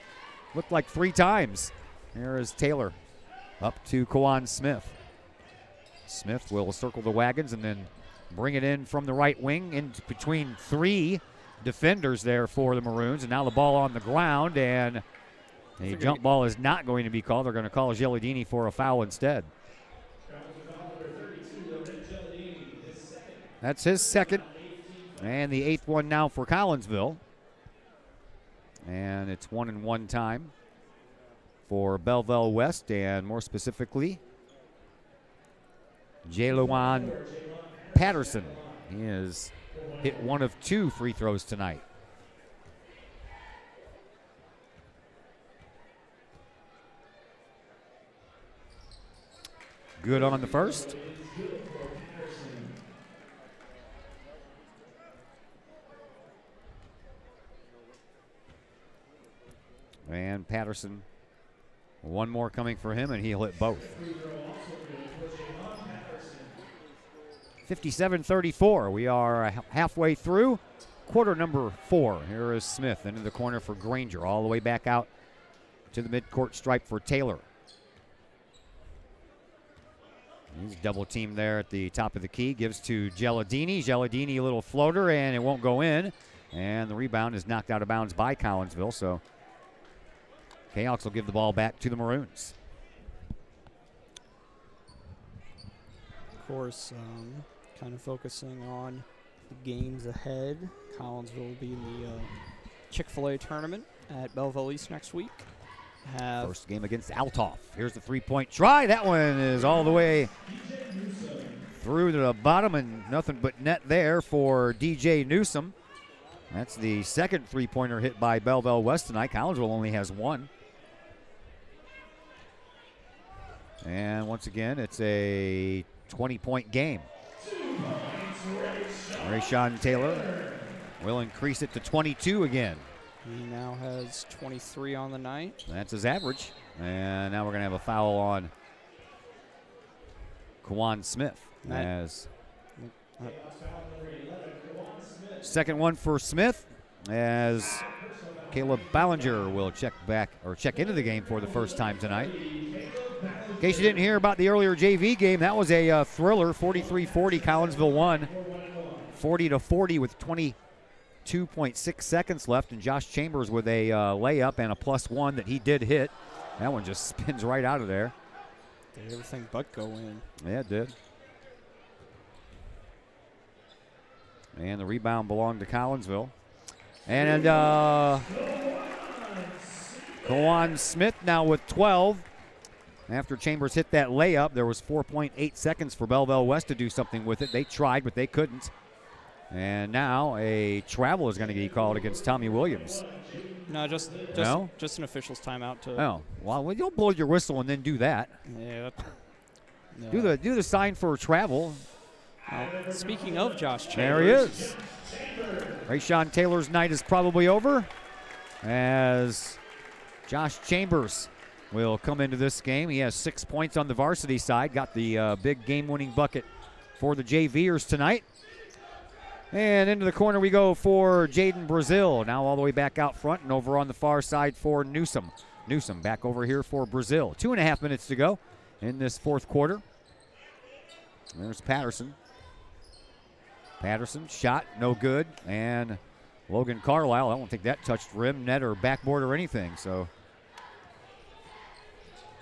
Looked like 3 times. Here is Taylor up to Kiwanis Smith. Smith will circle the wagons and then bring it in from the right wing in between 3 defenders there for the Maroons. And now the ball on the ground, and a jump ball is not going to be called. They're going to call Gelladini for a foul instead. That's his second, and the 8th one now for Collinsville. And it's 1-and-1 time for Belleville West, and more specifically, Jaluan Patterson. He has hit 1 of 2 free throws tonight. Good on the first. And Patterson, 1 more coming for him, and he'll hit both. 57-34. We are halfway through quarter number 4. Here is Smith into the corner for Granger, all the way back out to the midcourt stripe for Taylor. He's double teamed there at the top of the key. Gives to Gelladini. Gelladini, a little floater, and it won't go in. And the rebound is knocked out of bounds by Collinsville. So Kahawks will give the ball back to the Maroons. Of course, kind of focusing on the games ahead. Collinsville will be in the Chick-fil-A tournament at Belleville East next week. First game against Althoff. Here's the three-point try. That one is all the way through to the bottom, and nothing but net there for DJ Newsom. That's the second three-pointer hit by Belleville West tonight. Collinsville only has 1. And once again, it's a 20-point game. Rayshawn Taylor will increase it to 22 again. He now has 23 on the night. That's his average. And now we're going to have a foul on Kiwanis Smith. As second one for Smith, as Caleb Ballinger will check into the game for the first time tonight. In case you didn't hear about the earlier JV game, that was a thriller. 43-40, Collinsville won. 40-40 with 22.6 seconds left, and Josh Chambers with a layup and a +1 that he did hit. That one just spins right out of there. Did everything but go in. Yeah, it did. And the rebound belonged to Collinsville. And Kiwanis Smith now with 12. After Chambers hit that layup, there was 4.8 seconds for Belleville West to do something with it. They tried, but they couldn't. And now a travel is going to be called against Tommy Williams. No, just an official's timeout to. Oh, well, you'll blow your whistle and then do that. Yeah. No. Do the sign for travel. Speaking of Josh Chambers. There he is. Rayshawn Taylor's night is probably over, as Josh Chambers will come into this game. He has 6 points on the varsity side. Got the big game-winning bucket for the JVers tonight. And into the corner we go for Jaden Brazil. Now all the way back out front and over on the far side for Newsom. Newsom back over here for Brazil. 2.5 minutes to go in this fourth quarter. There's Patterson. Patterson, shot, no good. And Logan Carlisle, I don't think that touched rim, net, or backboard or anything. So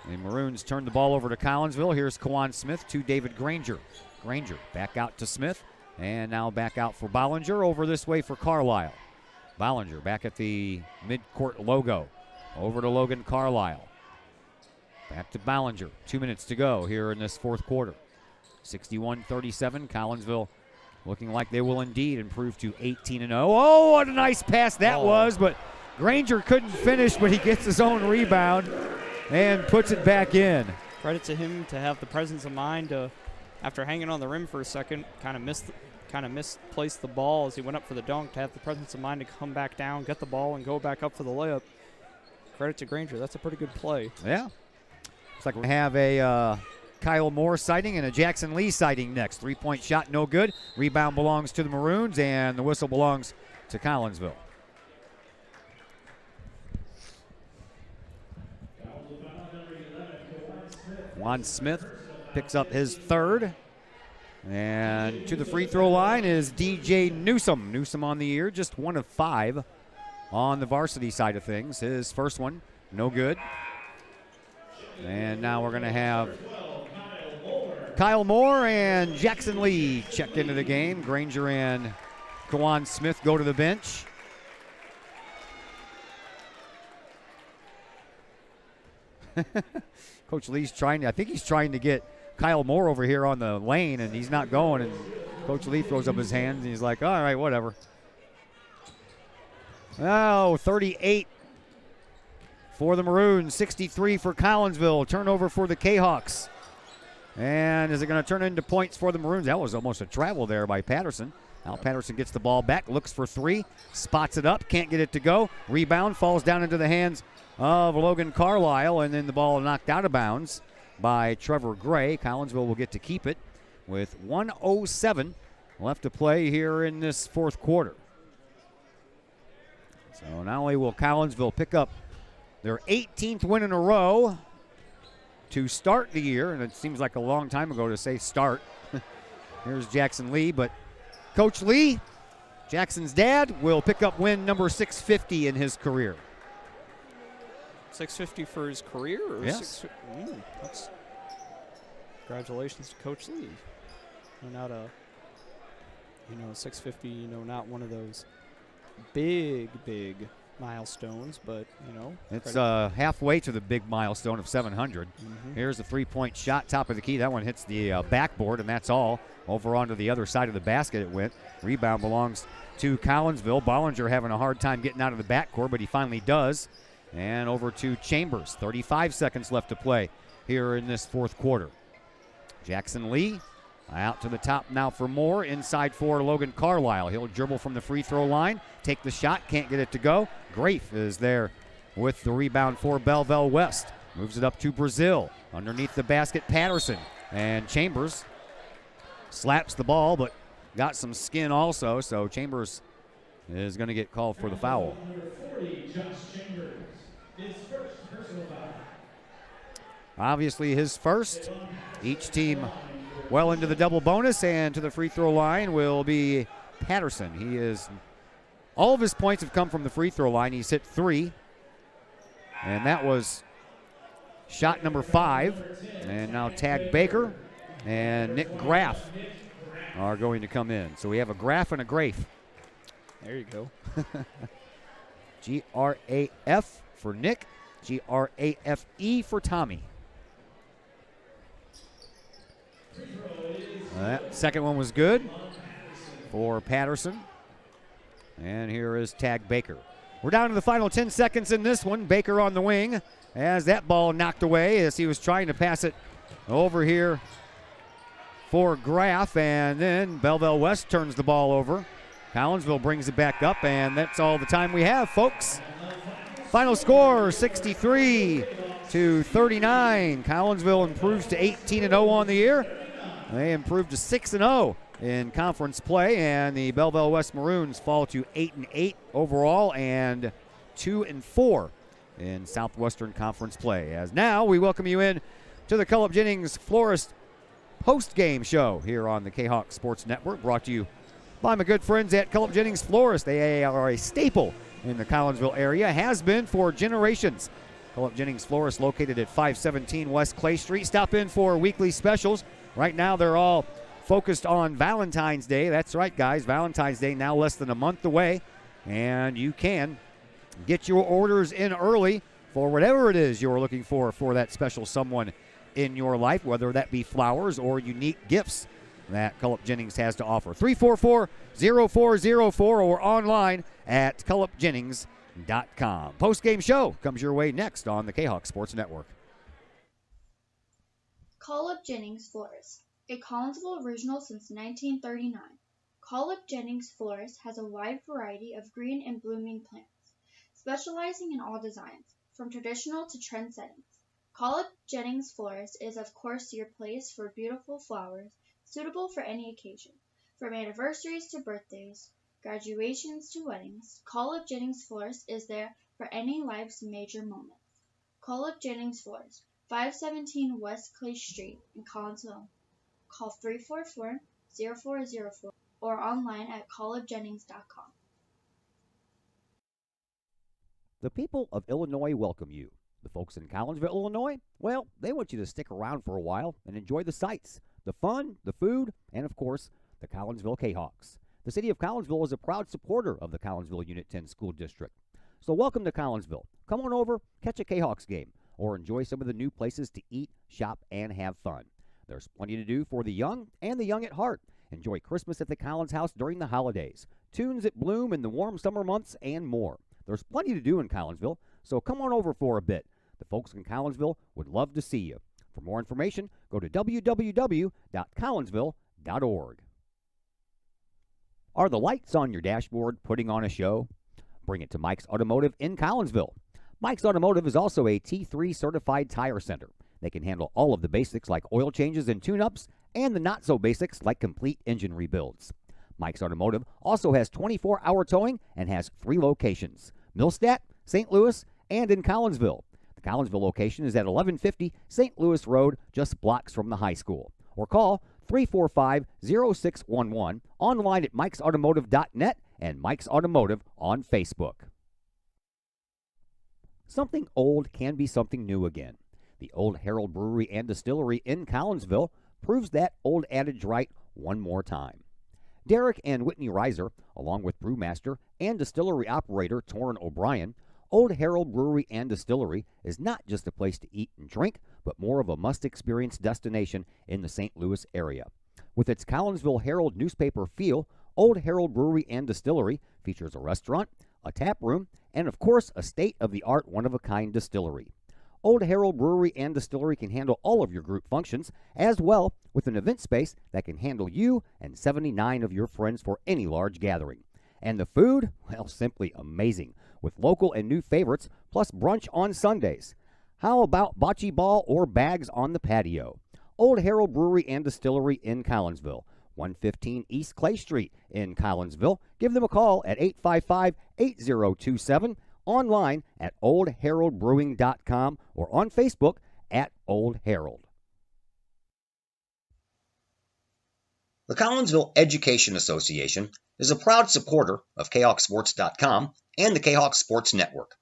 the Maroons turn the ball over to Collinsville. Here's Kiwanis Smith to David Granger. Granger back out to Smith. And now back out for Ballinger, over this way for Carlisle. Ballinger back at the midcourt logo. Over to Logan Carlisle. Back to Ballinger. 2 minutes to go here in this fourth quarter. 61-37. Collinsville looking like they will indeed improve to 18-0. Oh, what a nice pass that was, but Granger couldn't finish, but he gets his own rebound and puts it back in. Credit to him to have the presence of mind to, after hanging on the rim for a second, kind of misplaced the ball as he went up for the dunk, to have the presence of mind to come back down, get the ball, and go back up for the layup. Credit to Granger. That's a pretty good play. Yeah. Looks like we have a Kyle Moore sighting and a Jackson Lee sighting next. Three-point shot, no good. Rebound belongs to the Maroons, and the whistle belongs to Collinsville. Juan Smith picks up his third. And to the free throw line is DJ Newsom. Newsom on the year, just 1 of 5 on the varsity side of things. His first one, no good. And now we're going to have Kyle Moore and Jackson Lee check into the game. Granger and Kiwanis Smith go to the bench. Coach Lee's I think he's trying to get Kyle Moore over here on the lane, and he's not going, and Coach Lee throws up his hands, and he's like, all right, whatever. Oh, 38 for the Maroons, 63 for Collinsville. Turnover for the Kahawks. And is it going to turn into points for the Maroons? That was almost a travel there by Patterson. Now Patterson gets the ball back, looks for three, spots it up, can't get it to go. Rebound falls down into the hands of Logan Carlisle, and then the ball knocked out of bounds by Trevor Gray. Collinsville will get to keep it with 1:07 left to play here in this fourth quarter. So not only will Collinsville pick up their 18th win in a row to start the year, and it seems like a long time ago to say start. Here's Jackson Lee, but Coach Lee, Jackson's dad, will pick up win number 650 in his career. 650 for his career? Or yes. Congratulations to Coach Lee. Not a, 650, not one of those big milestones, but, It's halfway to the big milestone of 700. Here's a three-point shot, top of the key. That one hits the backboard, and that's all. Over onto the other side of the basket it went. Rebound belongs to Collinsville. Bollinger having a hard time getting out of the backcourt, but he finally does. And over to Chambers. 35 seconds left to play here in this fourth quarter. Jackson Lee out to the top now for Moore. Inside for Logan Carlisle. He'll dribble from the free throw line. Take the shot. Can't get it to go. Grafe is there with the rebound for Belleville West. Moves it up to Brazil. Underneath the basket, Patterson. And Chambers slaps the ball, but got some skin also. So Chambers is going to get called for the foul. Obviously his first. Each team well into the double bonus, and to the free throw line will be Patterson. All of his points have come from the free throw line. He's hit 3, and that was shot number 5. And now Tag Baker and Nick Graff are going to come in. So we have a Graff and a Grafe. There you go. G-R-A-F for Nick, G-R-A-F-E for Tommy. That second one was good for Patterson. And here is Tag Baker. We're down to the final 10 seconds in this one. Baker on the wing as that ball knocked away as he was trying to pass it over here for Graff. And then Belleville West turns the ball over. Collinsville brings it back up, and that's all the time we have, folks. Final score, 63-39. Collinsville improves to 18-0 on the year. They improved to 6-0 in conference play, and the Belleville West Maroons fall to 8-8 overall and 2-4 in Southwestern Conference play. As now we welcome you in to the Cullip Jennings Florist post-game show here on the Kahok Sports Network, brought to you by my good friends at Cullip Jennings Florist. They are a staple in the Collinsville area, has been for generations. Cullip Jennings Florist located at 517 West Clay Street. Stop in for weekly specials. Right now they're all focused on Valentine's Day. That's right, guys. Valentine's Day now less than a month away, and you can get your orders in early for whatever it is you're looking for that special someone in your life, whether that be flowers or unique gifts that Cullip Jennings has to offer. 344-0404 or online at cullipjennings.com. Post-game show comes your way next on the Kahok Sports Network. Cullip Jennings Florist, a Collinsville original since 1939. Cullip Jennings Florist has a wide variety of green and blooming plants, specializing in all designs, from traditional to trend settings. Cullip Jennings Florist is of course your place for beautiful flowers, suitable for any occasion. From anniversaries to birthdays, graduations to weddings, Cullip Jennings Florist is there for any life's major moments. Cullip Jennings Florist, 517 West Clay Street in Collinsville. Call 344-0404 or online at cullipjennings.com. The people of Illinois welcome you. The folks in Collinsville, Illinois, well, they want you to stick around for a while and enjoy the sights, the fun, the food, and of course, the Collinsville Kahawks. The city of Collinsville is a proud supporter of the Collinsville Unit 10 School District. So welcome to Collinsville. Come on over, catch a Kahawks game, or enjoy some of the new places to eat, shop, and have fun. There's plenty to do for the young and the young at heart. Enjoy Christmas at the Collins House during the holidays, tunes at Bloom in the warm summer months, and more. There's plenty to do in Collinsville, so come on over for a bit. The folks in Collinsville would love to see you. For more information, go to www.collinsville.org. Are the lights on your dashboard putting on a show? Bring it to Mike's Automotive in Collinsville. Mike's Automotive is also a T3 certified tire center. They can handle all of the basics like oil changes and tune-ups, and the not-so-basics like complete engine rebuilds. Mike's Automotive also has 24-hour towing and has 3 locations: Millstadt, St. Louis, and in Collinsville. The Collinsville location is at 1150 St. Louis Road, just blocks from the high school. Or call 345-0611, online at mikesautomotive.net and Mike's Automotive on Facebook. Something old can be something new again. The Old Herald Brewery and Distillery in Collinsville proves that old adage right one more time. Derek and Whitney Reiser, along with brewmaster and distillery operator Torrin O'Brien, Old Herald Brewery and Distillery is not just a place to eat and drink, but more of a must-experience destination in the St. Louis area. With its Collinsville Herald newspaper feel, Old Herald Brewery and Distillery features a restaurant, a tap room, and of course a state-of-the-art one-of-a-kind distillery. Old Herald Brewery and Distillery can handle all of your group functions, as well with an event space that can handle you and 79 of your friends for any large gathering. And the food? Well, simply amazing, with local and new favorites, plus brunch on Sundays. How about bocce ball or bags on the patio? Old Herald Brewery and Distillery in Collinsville, 115 East Clay Street in Collinsville. Give them a call at 855-8027, online at oldheraldbrewing.com, or on Facebook at Old Herald. The Collinsville Education Association is a proud supporter of KahokSports.com and the Kahok Sports Network.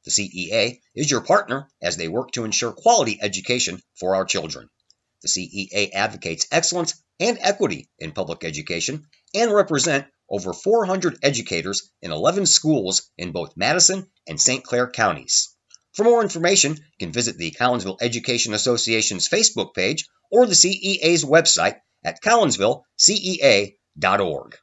The CEA is your partner as they work to ensure quality education for our children. The CEA advocates excellence and equity in public education and represent over 400 educators in 11 schools in both Madison and St. Clair counties. For more information, you can visit the Collinsville Education Association's Facebook page or the CEA's website at collinsvillecea.org.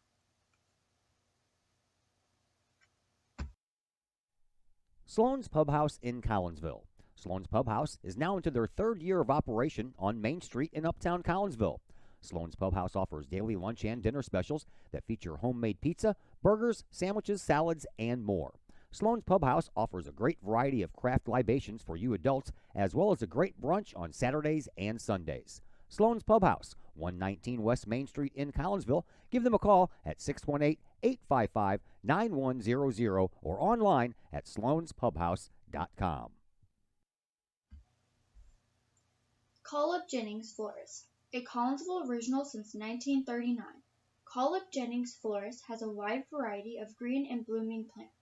Sloan's Pub House in Collinsville. Sloan's Pub House is now into their 3rd year of operation on Main Street in Uptown Collinsville. Sloan's Pub House offers daily lunch and dinner specials that feature homemade pizza, burgers, sandwiches, salads, and more. Sloan's Pub House offers a great variety of craft libations for you adults, as well as a great brunch on Saturdays and Sundays. Sloan's Pub House, 119 West Main Street in Collinsville. Give them a call at 618-855-9100 or online at sloanspubhouse.com. Call Up Jennings Florist, a Collinsville original since 1939. Call Up Jennings Florist has a wide variety of green and blooming plants,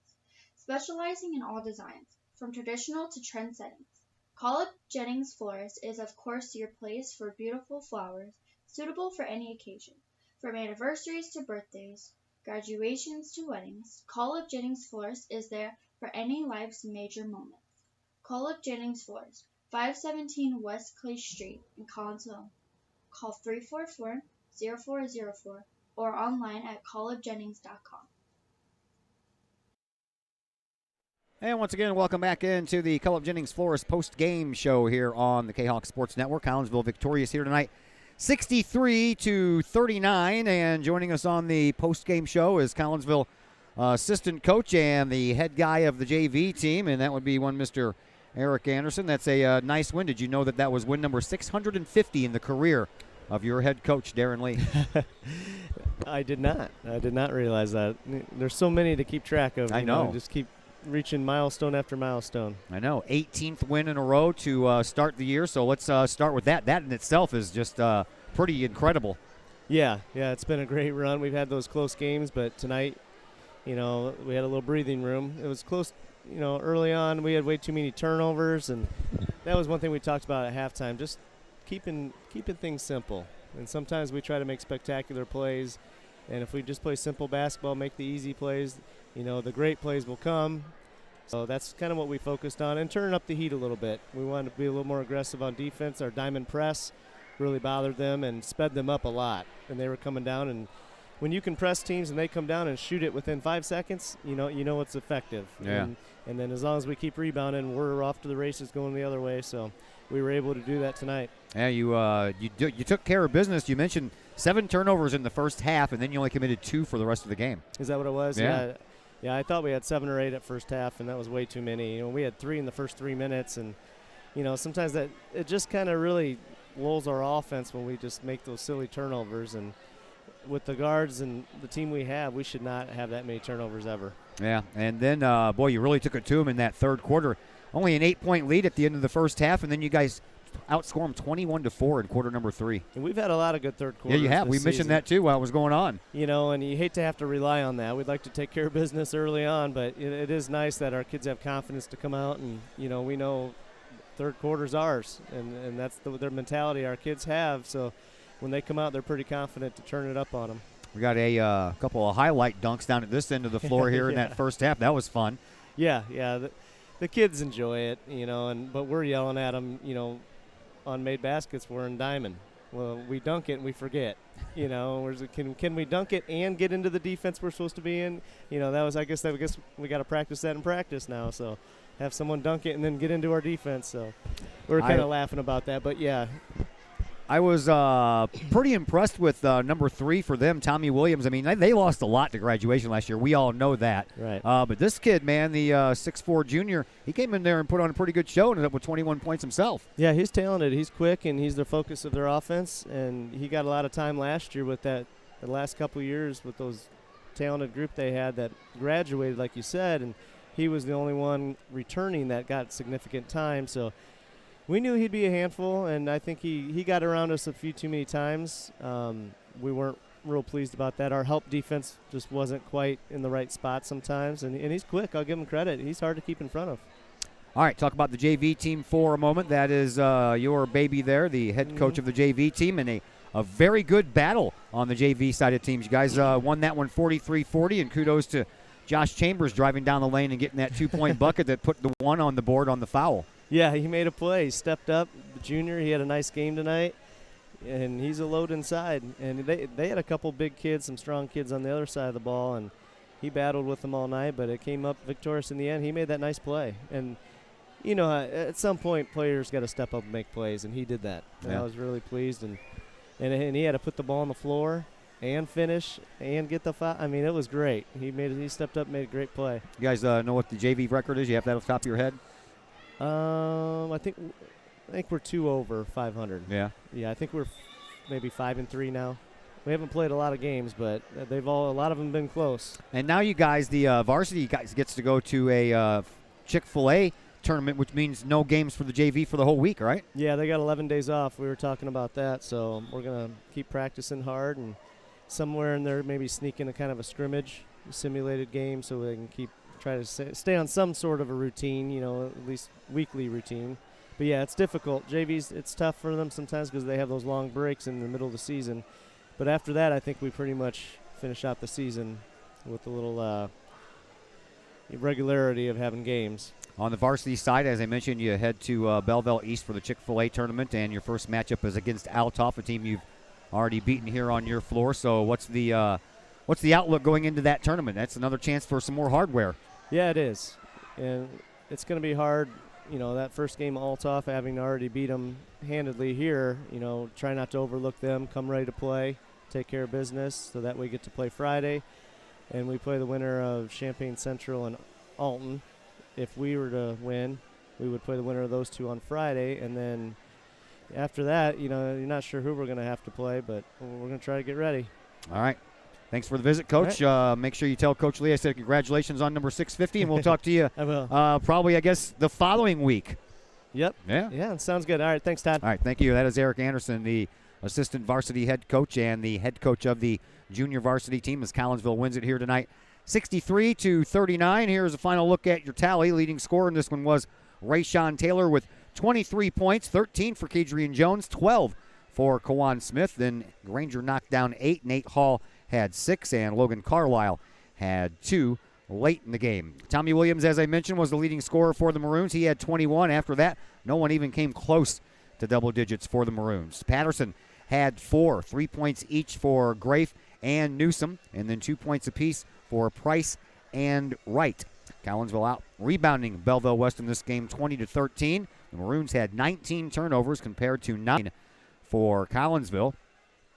specializing in all designs, from traditional to trend settings. Call Up Jennings Florist is of course your place for beautiful flowers, suitable for any occasion. From anniversaries to birthdays, graduations to weddings, Call Up Jennings Florist is there for any life's major moments. Call Up Jennings Florist, 517 West Clay Street in Collinsville. Call 344-0404 or online at callupjennings.com. And once again, welcome back into the Call Up Jennings Florist post-game show here on the Kahok Sports Network. Collinsville victorious here tonight, 63-39. And joining us on the post-game show is Collinsville assistant coach and the head guy of the JV team, and that would be one Mr. Eric Anderson. That's a nice win. Did you know that was win number 650 in the career of your head coach, Darren Lee? I did not. I did not realize that. There's so many to keep track of. I know. Just keep reaching milestone after milestone. I know. 18th win in a row to start the year, so let's start with that. That in itself is just pretty incredible. Yeah, it's been a great run. We've had those close games, but tonight, we had a little breathing room. It was close, early on. We had way too many turnovers, and that was one thing we talked about at halftime, just keeping things simple. And sometimes we try to make spectacular plays, and if we just play simple basketball, make the easy plays, the great plays will come. So that's kind of what we focused on, and turning up the heat a little bit. We wanted to be a little more aggressive on defense. Our diamond press really bothered them and sped them up a lot. And they were coming down, and when you can press teams and they come down and shoot it within 5 seconds, you know it's effective. Yeah. And then as long as we keep rebounding, we're off to the races going the other way. So we were able to do that tonight. Yeah, you took care of business. You mentioned 7 turnovers in the first half, and then you only committed 2 for the rest of the game. Is that what it was? Yeah. Yeah, I thought we had 7 or 8 at first half, and that was way too many. We had 3 in the first 3 minutes, and sometimes that it just kind of really lulls our offense when we just make those silly turnovers. And with the guards and the team we have, we should not have that many turnovers ever. Yeah, and then, you really took it to them in that third quarter. Only an 8-point lead at the end of the first half, and then you guys outscore them 21-4 in quarter number 3. And we've had a lot of good third quarters. Yeah, you have. We mentioned that, too, while it was going on. And you hate to have to rely on that. We'd like to take care of business early on, but it is nice that our kids have confidence to come out, and, we know third quarter's ours, and that's their mentality our kids have. So when they come out, they're pretty confident to turn it up on them. We got a couple of highlight dunks down at this end of the floor here in that first half. That was fun. Yeah. The kids enjoy it, but we're yelling at them, on made baskets, we're in diamond. Well, we dunk it and we forget. Can we dunk it and get into the defense we're supposed to be in? I guess we got to practice that in practice now. So have someone dunk it and then get into our defense. So we're kind of laughing about that, but yeah. I was pretty impressed with number 3 for them, Tommy Williams. I mean, they lost a lot to graduation last year. We all know that. Right. But this kid, man, the 6'4 junior, he came in there and put on a pretty good show and ended up with 21 points himself. Yeah, he's talented. He's quick, and he's the focus of their offense. And he got a lot of time last year with the last couple of years with those talented group they had that graduated, like you said, and he was the only one returning that got significant time. So we knew he'd be a handful, and I think he got around us a few too many times. We weren't real pleased about that. Our help defense just wasn't quite in the right spot sometimes, and he's quick. I'll give him credit. He's hard to keep in front of. All right, talk about the JV team for a moment. That is your baby there, the head coach of the JV team, and a very good battle on the JV side of teams. You guys won that one 43-40, and kudos to Josh Chambers driving down the lane and getting that 2-point bucket that put the 1 on the board on the foul. Yeah, he made a play. He stepped up. The junior, he had a nice game tonight, and he's a load inside. And they had a couple big kids, some strong kids on the other side of the ball, and he battled with them all night, but it came up victorious in the end. He made that nice play. And, at some point, players got to step up and make plays, and he did that. And I was really pleased. And he had to put the ball on the floor and finish and get the foul. I mean, it was great. He stepped up and made a great play. You guys know what the JV record is? You have that off the top of your head? I think we're 2 over 500. Yeah. Yeah, I think we're maybe 5-3 now. We haven't played a lot of games, but a lot of them been close. And now you guys, the varsity guys, gets to go to a Chick-fil-A tournament, which means no games for the JV for the whole week, right? Yeah, they got 11 days off. We were talking about that, so we're gonna keep practicing hard, and somewhere in there maybe sneak in a kind of a scrimmage, simulated game, so they can try to stay on some sort of a routine, at least weekly routine. But yeah, it's difficult. JV's, it's tough for them sometimes because they have those long breaks in the middle of the season. But after that, I think we pretty much finish out the season with a little regularity of having games. On the varsity side, as I mentioned, you head to Belleville East for the Chick-fil-A tournament, and your first matchup is against Althoff, a team you've already beaten here on your floor. So what's the outlook going into that tournament? That's another chance for some more hardware. Yeah, it is. And it's going to be hard, that first game Althoff, having already beat them handedly here, try not to overlook them, come ready to play, take care of business, so that we get to play Friday. And we play the winner of Champaign Central and Alton. If we were to win, we would play the winner of those two on Friday. And then after that, you're not sure who we're going to have to play, but we're going to try to get ready. All right. Thanks for the visit, Coach. Right. Make sure you tell Coach Lee I said congratulations on number 650, and we'll talk to you I will. Probably, I guess, the following week. Yep. Yeah, sounds good. All right, thanks, Todd. All right, thank you. That is Eric Anderson, the assistant varsity head coach and the head coach of the junior varsity team as Collinsville wins it here tonight. 63-39. Here's a final look at your tally. Leading scorer in this one was Rayshawn Taylor with 23 points, 13 for Kadrian Jones, 12 for Kiwanis Smith. Then Granger knocked down 8. Nate Hall had 6, and Logan Carlisle had 2 late in the game. Tommy Williams, as I mentioned, was the leading scorer for the Maroons. He had 21. After that, no one even came close to double digits for the Maroons. Patterson had 4, 3 points each for Grafe and Newsom, and then 2 points apiece for Price and Wright. Collinsville out rebounding Belleville West in this game 20-13. The Maroons had 19 turnovers compared to 9 for Collinsville.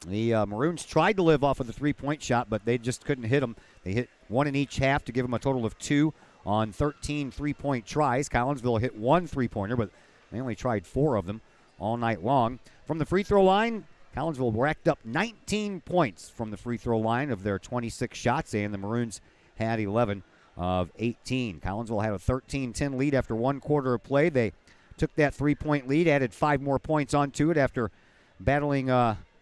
The Maroons tried to live off of the three-point shot, but they just couldn't hit them. They hit 1 in each half to give them a total of 2 on 13 three-point tries. Collinsville hit 1 three-pointer, but they only tried 4 of them all night long. From the free throw line, Collinsville racked up 19 points from the free throw line of their 26 shots, and the Maroons had 11 of 18. Collinsville had a 13-10 lead after 1 quarter of play. They took that 3-point lead, added 5 more points onto it after battling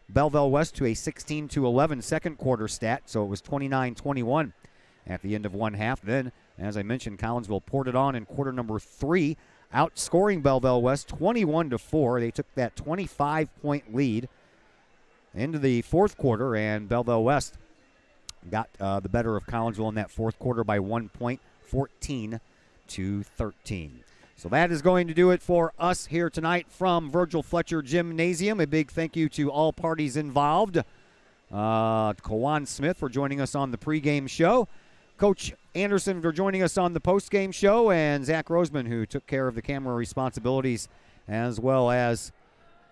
Belleville West to a 16-11 second quarter stat, so it was 29-21 at the end of one half. Then, as I mentioned, Collinsville poured it on in quarter number 3, outscoring Belleville West 21-4. They took that 25-point lead into the fourth quarter, and Belleville West got the better of Collinsville in that fourth quarter by 1 point, 14-13. So that is going to do it for us here tonight from Virgil Fletcher Gymnasium. A big thank you to all parties involved. Kiwanis Smith for joining us on the pregame show. Coach Anderson for joining us on the postgame show. And Zach Roseman, who took care of the camera responsibilities as well as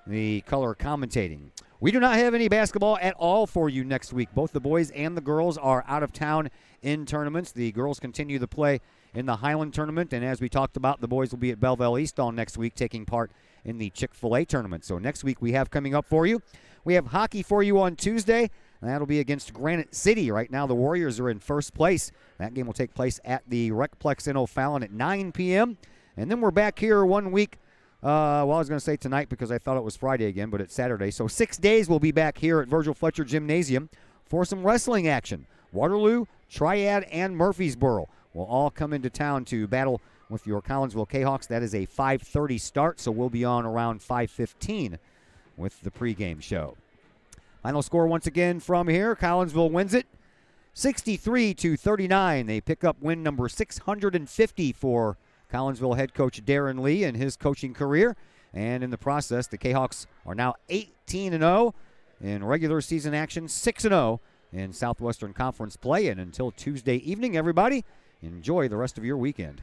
the color commentating. We do not have any basketball at all for you next week. Both the boys and the girls are out of town in tournaments. The girls continue to play in the Highland tournament, and as we talked about, the boys will be at Belleville East all next week taking part in the Chick-fil-A tournament. So next week we have coming up for you, we have hockey for you on Tuesday, and that'll be against Granite City. Right now the Warriors are in first place. That game will take place at the Recplex in O'Fallon at 9 p.m. And then we're back here 1 week. I was going to say tonight because I thought it was Friday again, but it's Saturday. So 6 days we'll be back here at Virgil Fletcher Gymnasium for some wrestling action. Waterloo, Triad, and Murfreesboro will all come into town to battle with your Collinsville Kahawks. That is a 5:30 start, so we'll be on around 5:15 with the pregame show. Final score once again from here. Collinsville wins it 63-39. They pick up win number 650 for Collinsville head coach Darren Lee in his coaching career. And in the process, the Kahawks are now 18-0 in regular season action, 6-0 in Southwestern Conference play. And until Tuesday evening, everybody, enjoy the rest of your weekend.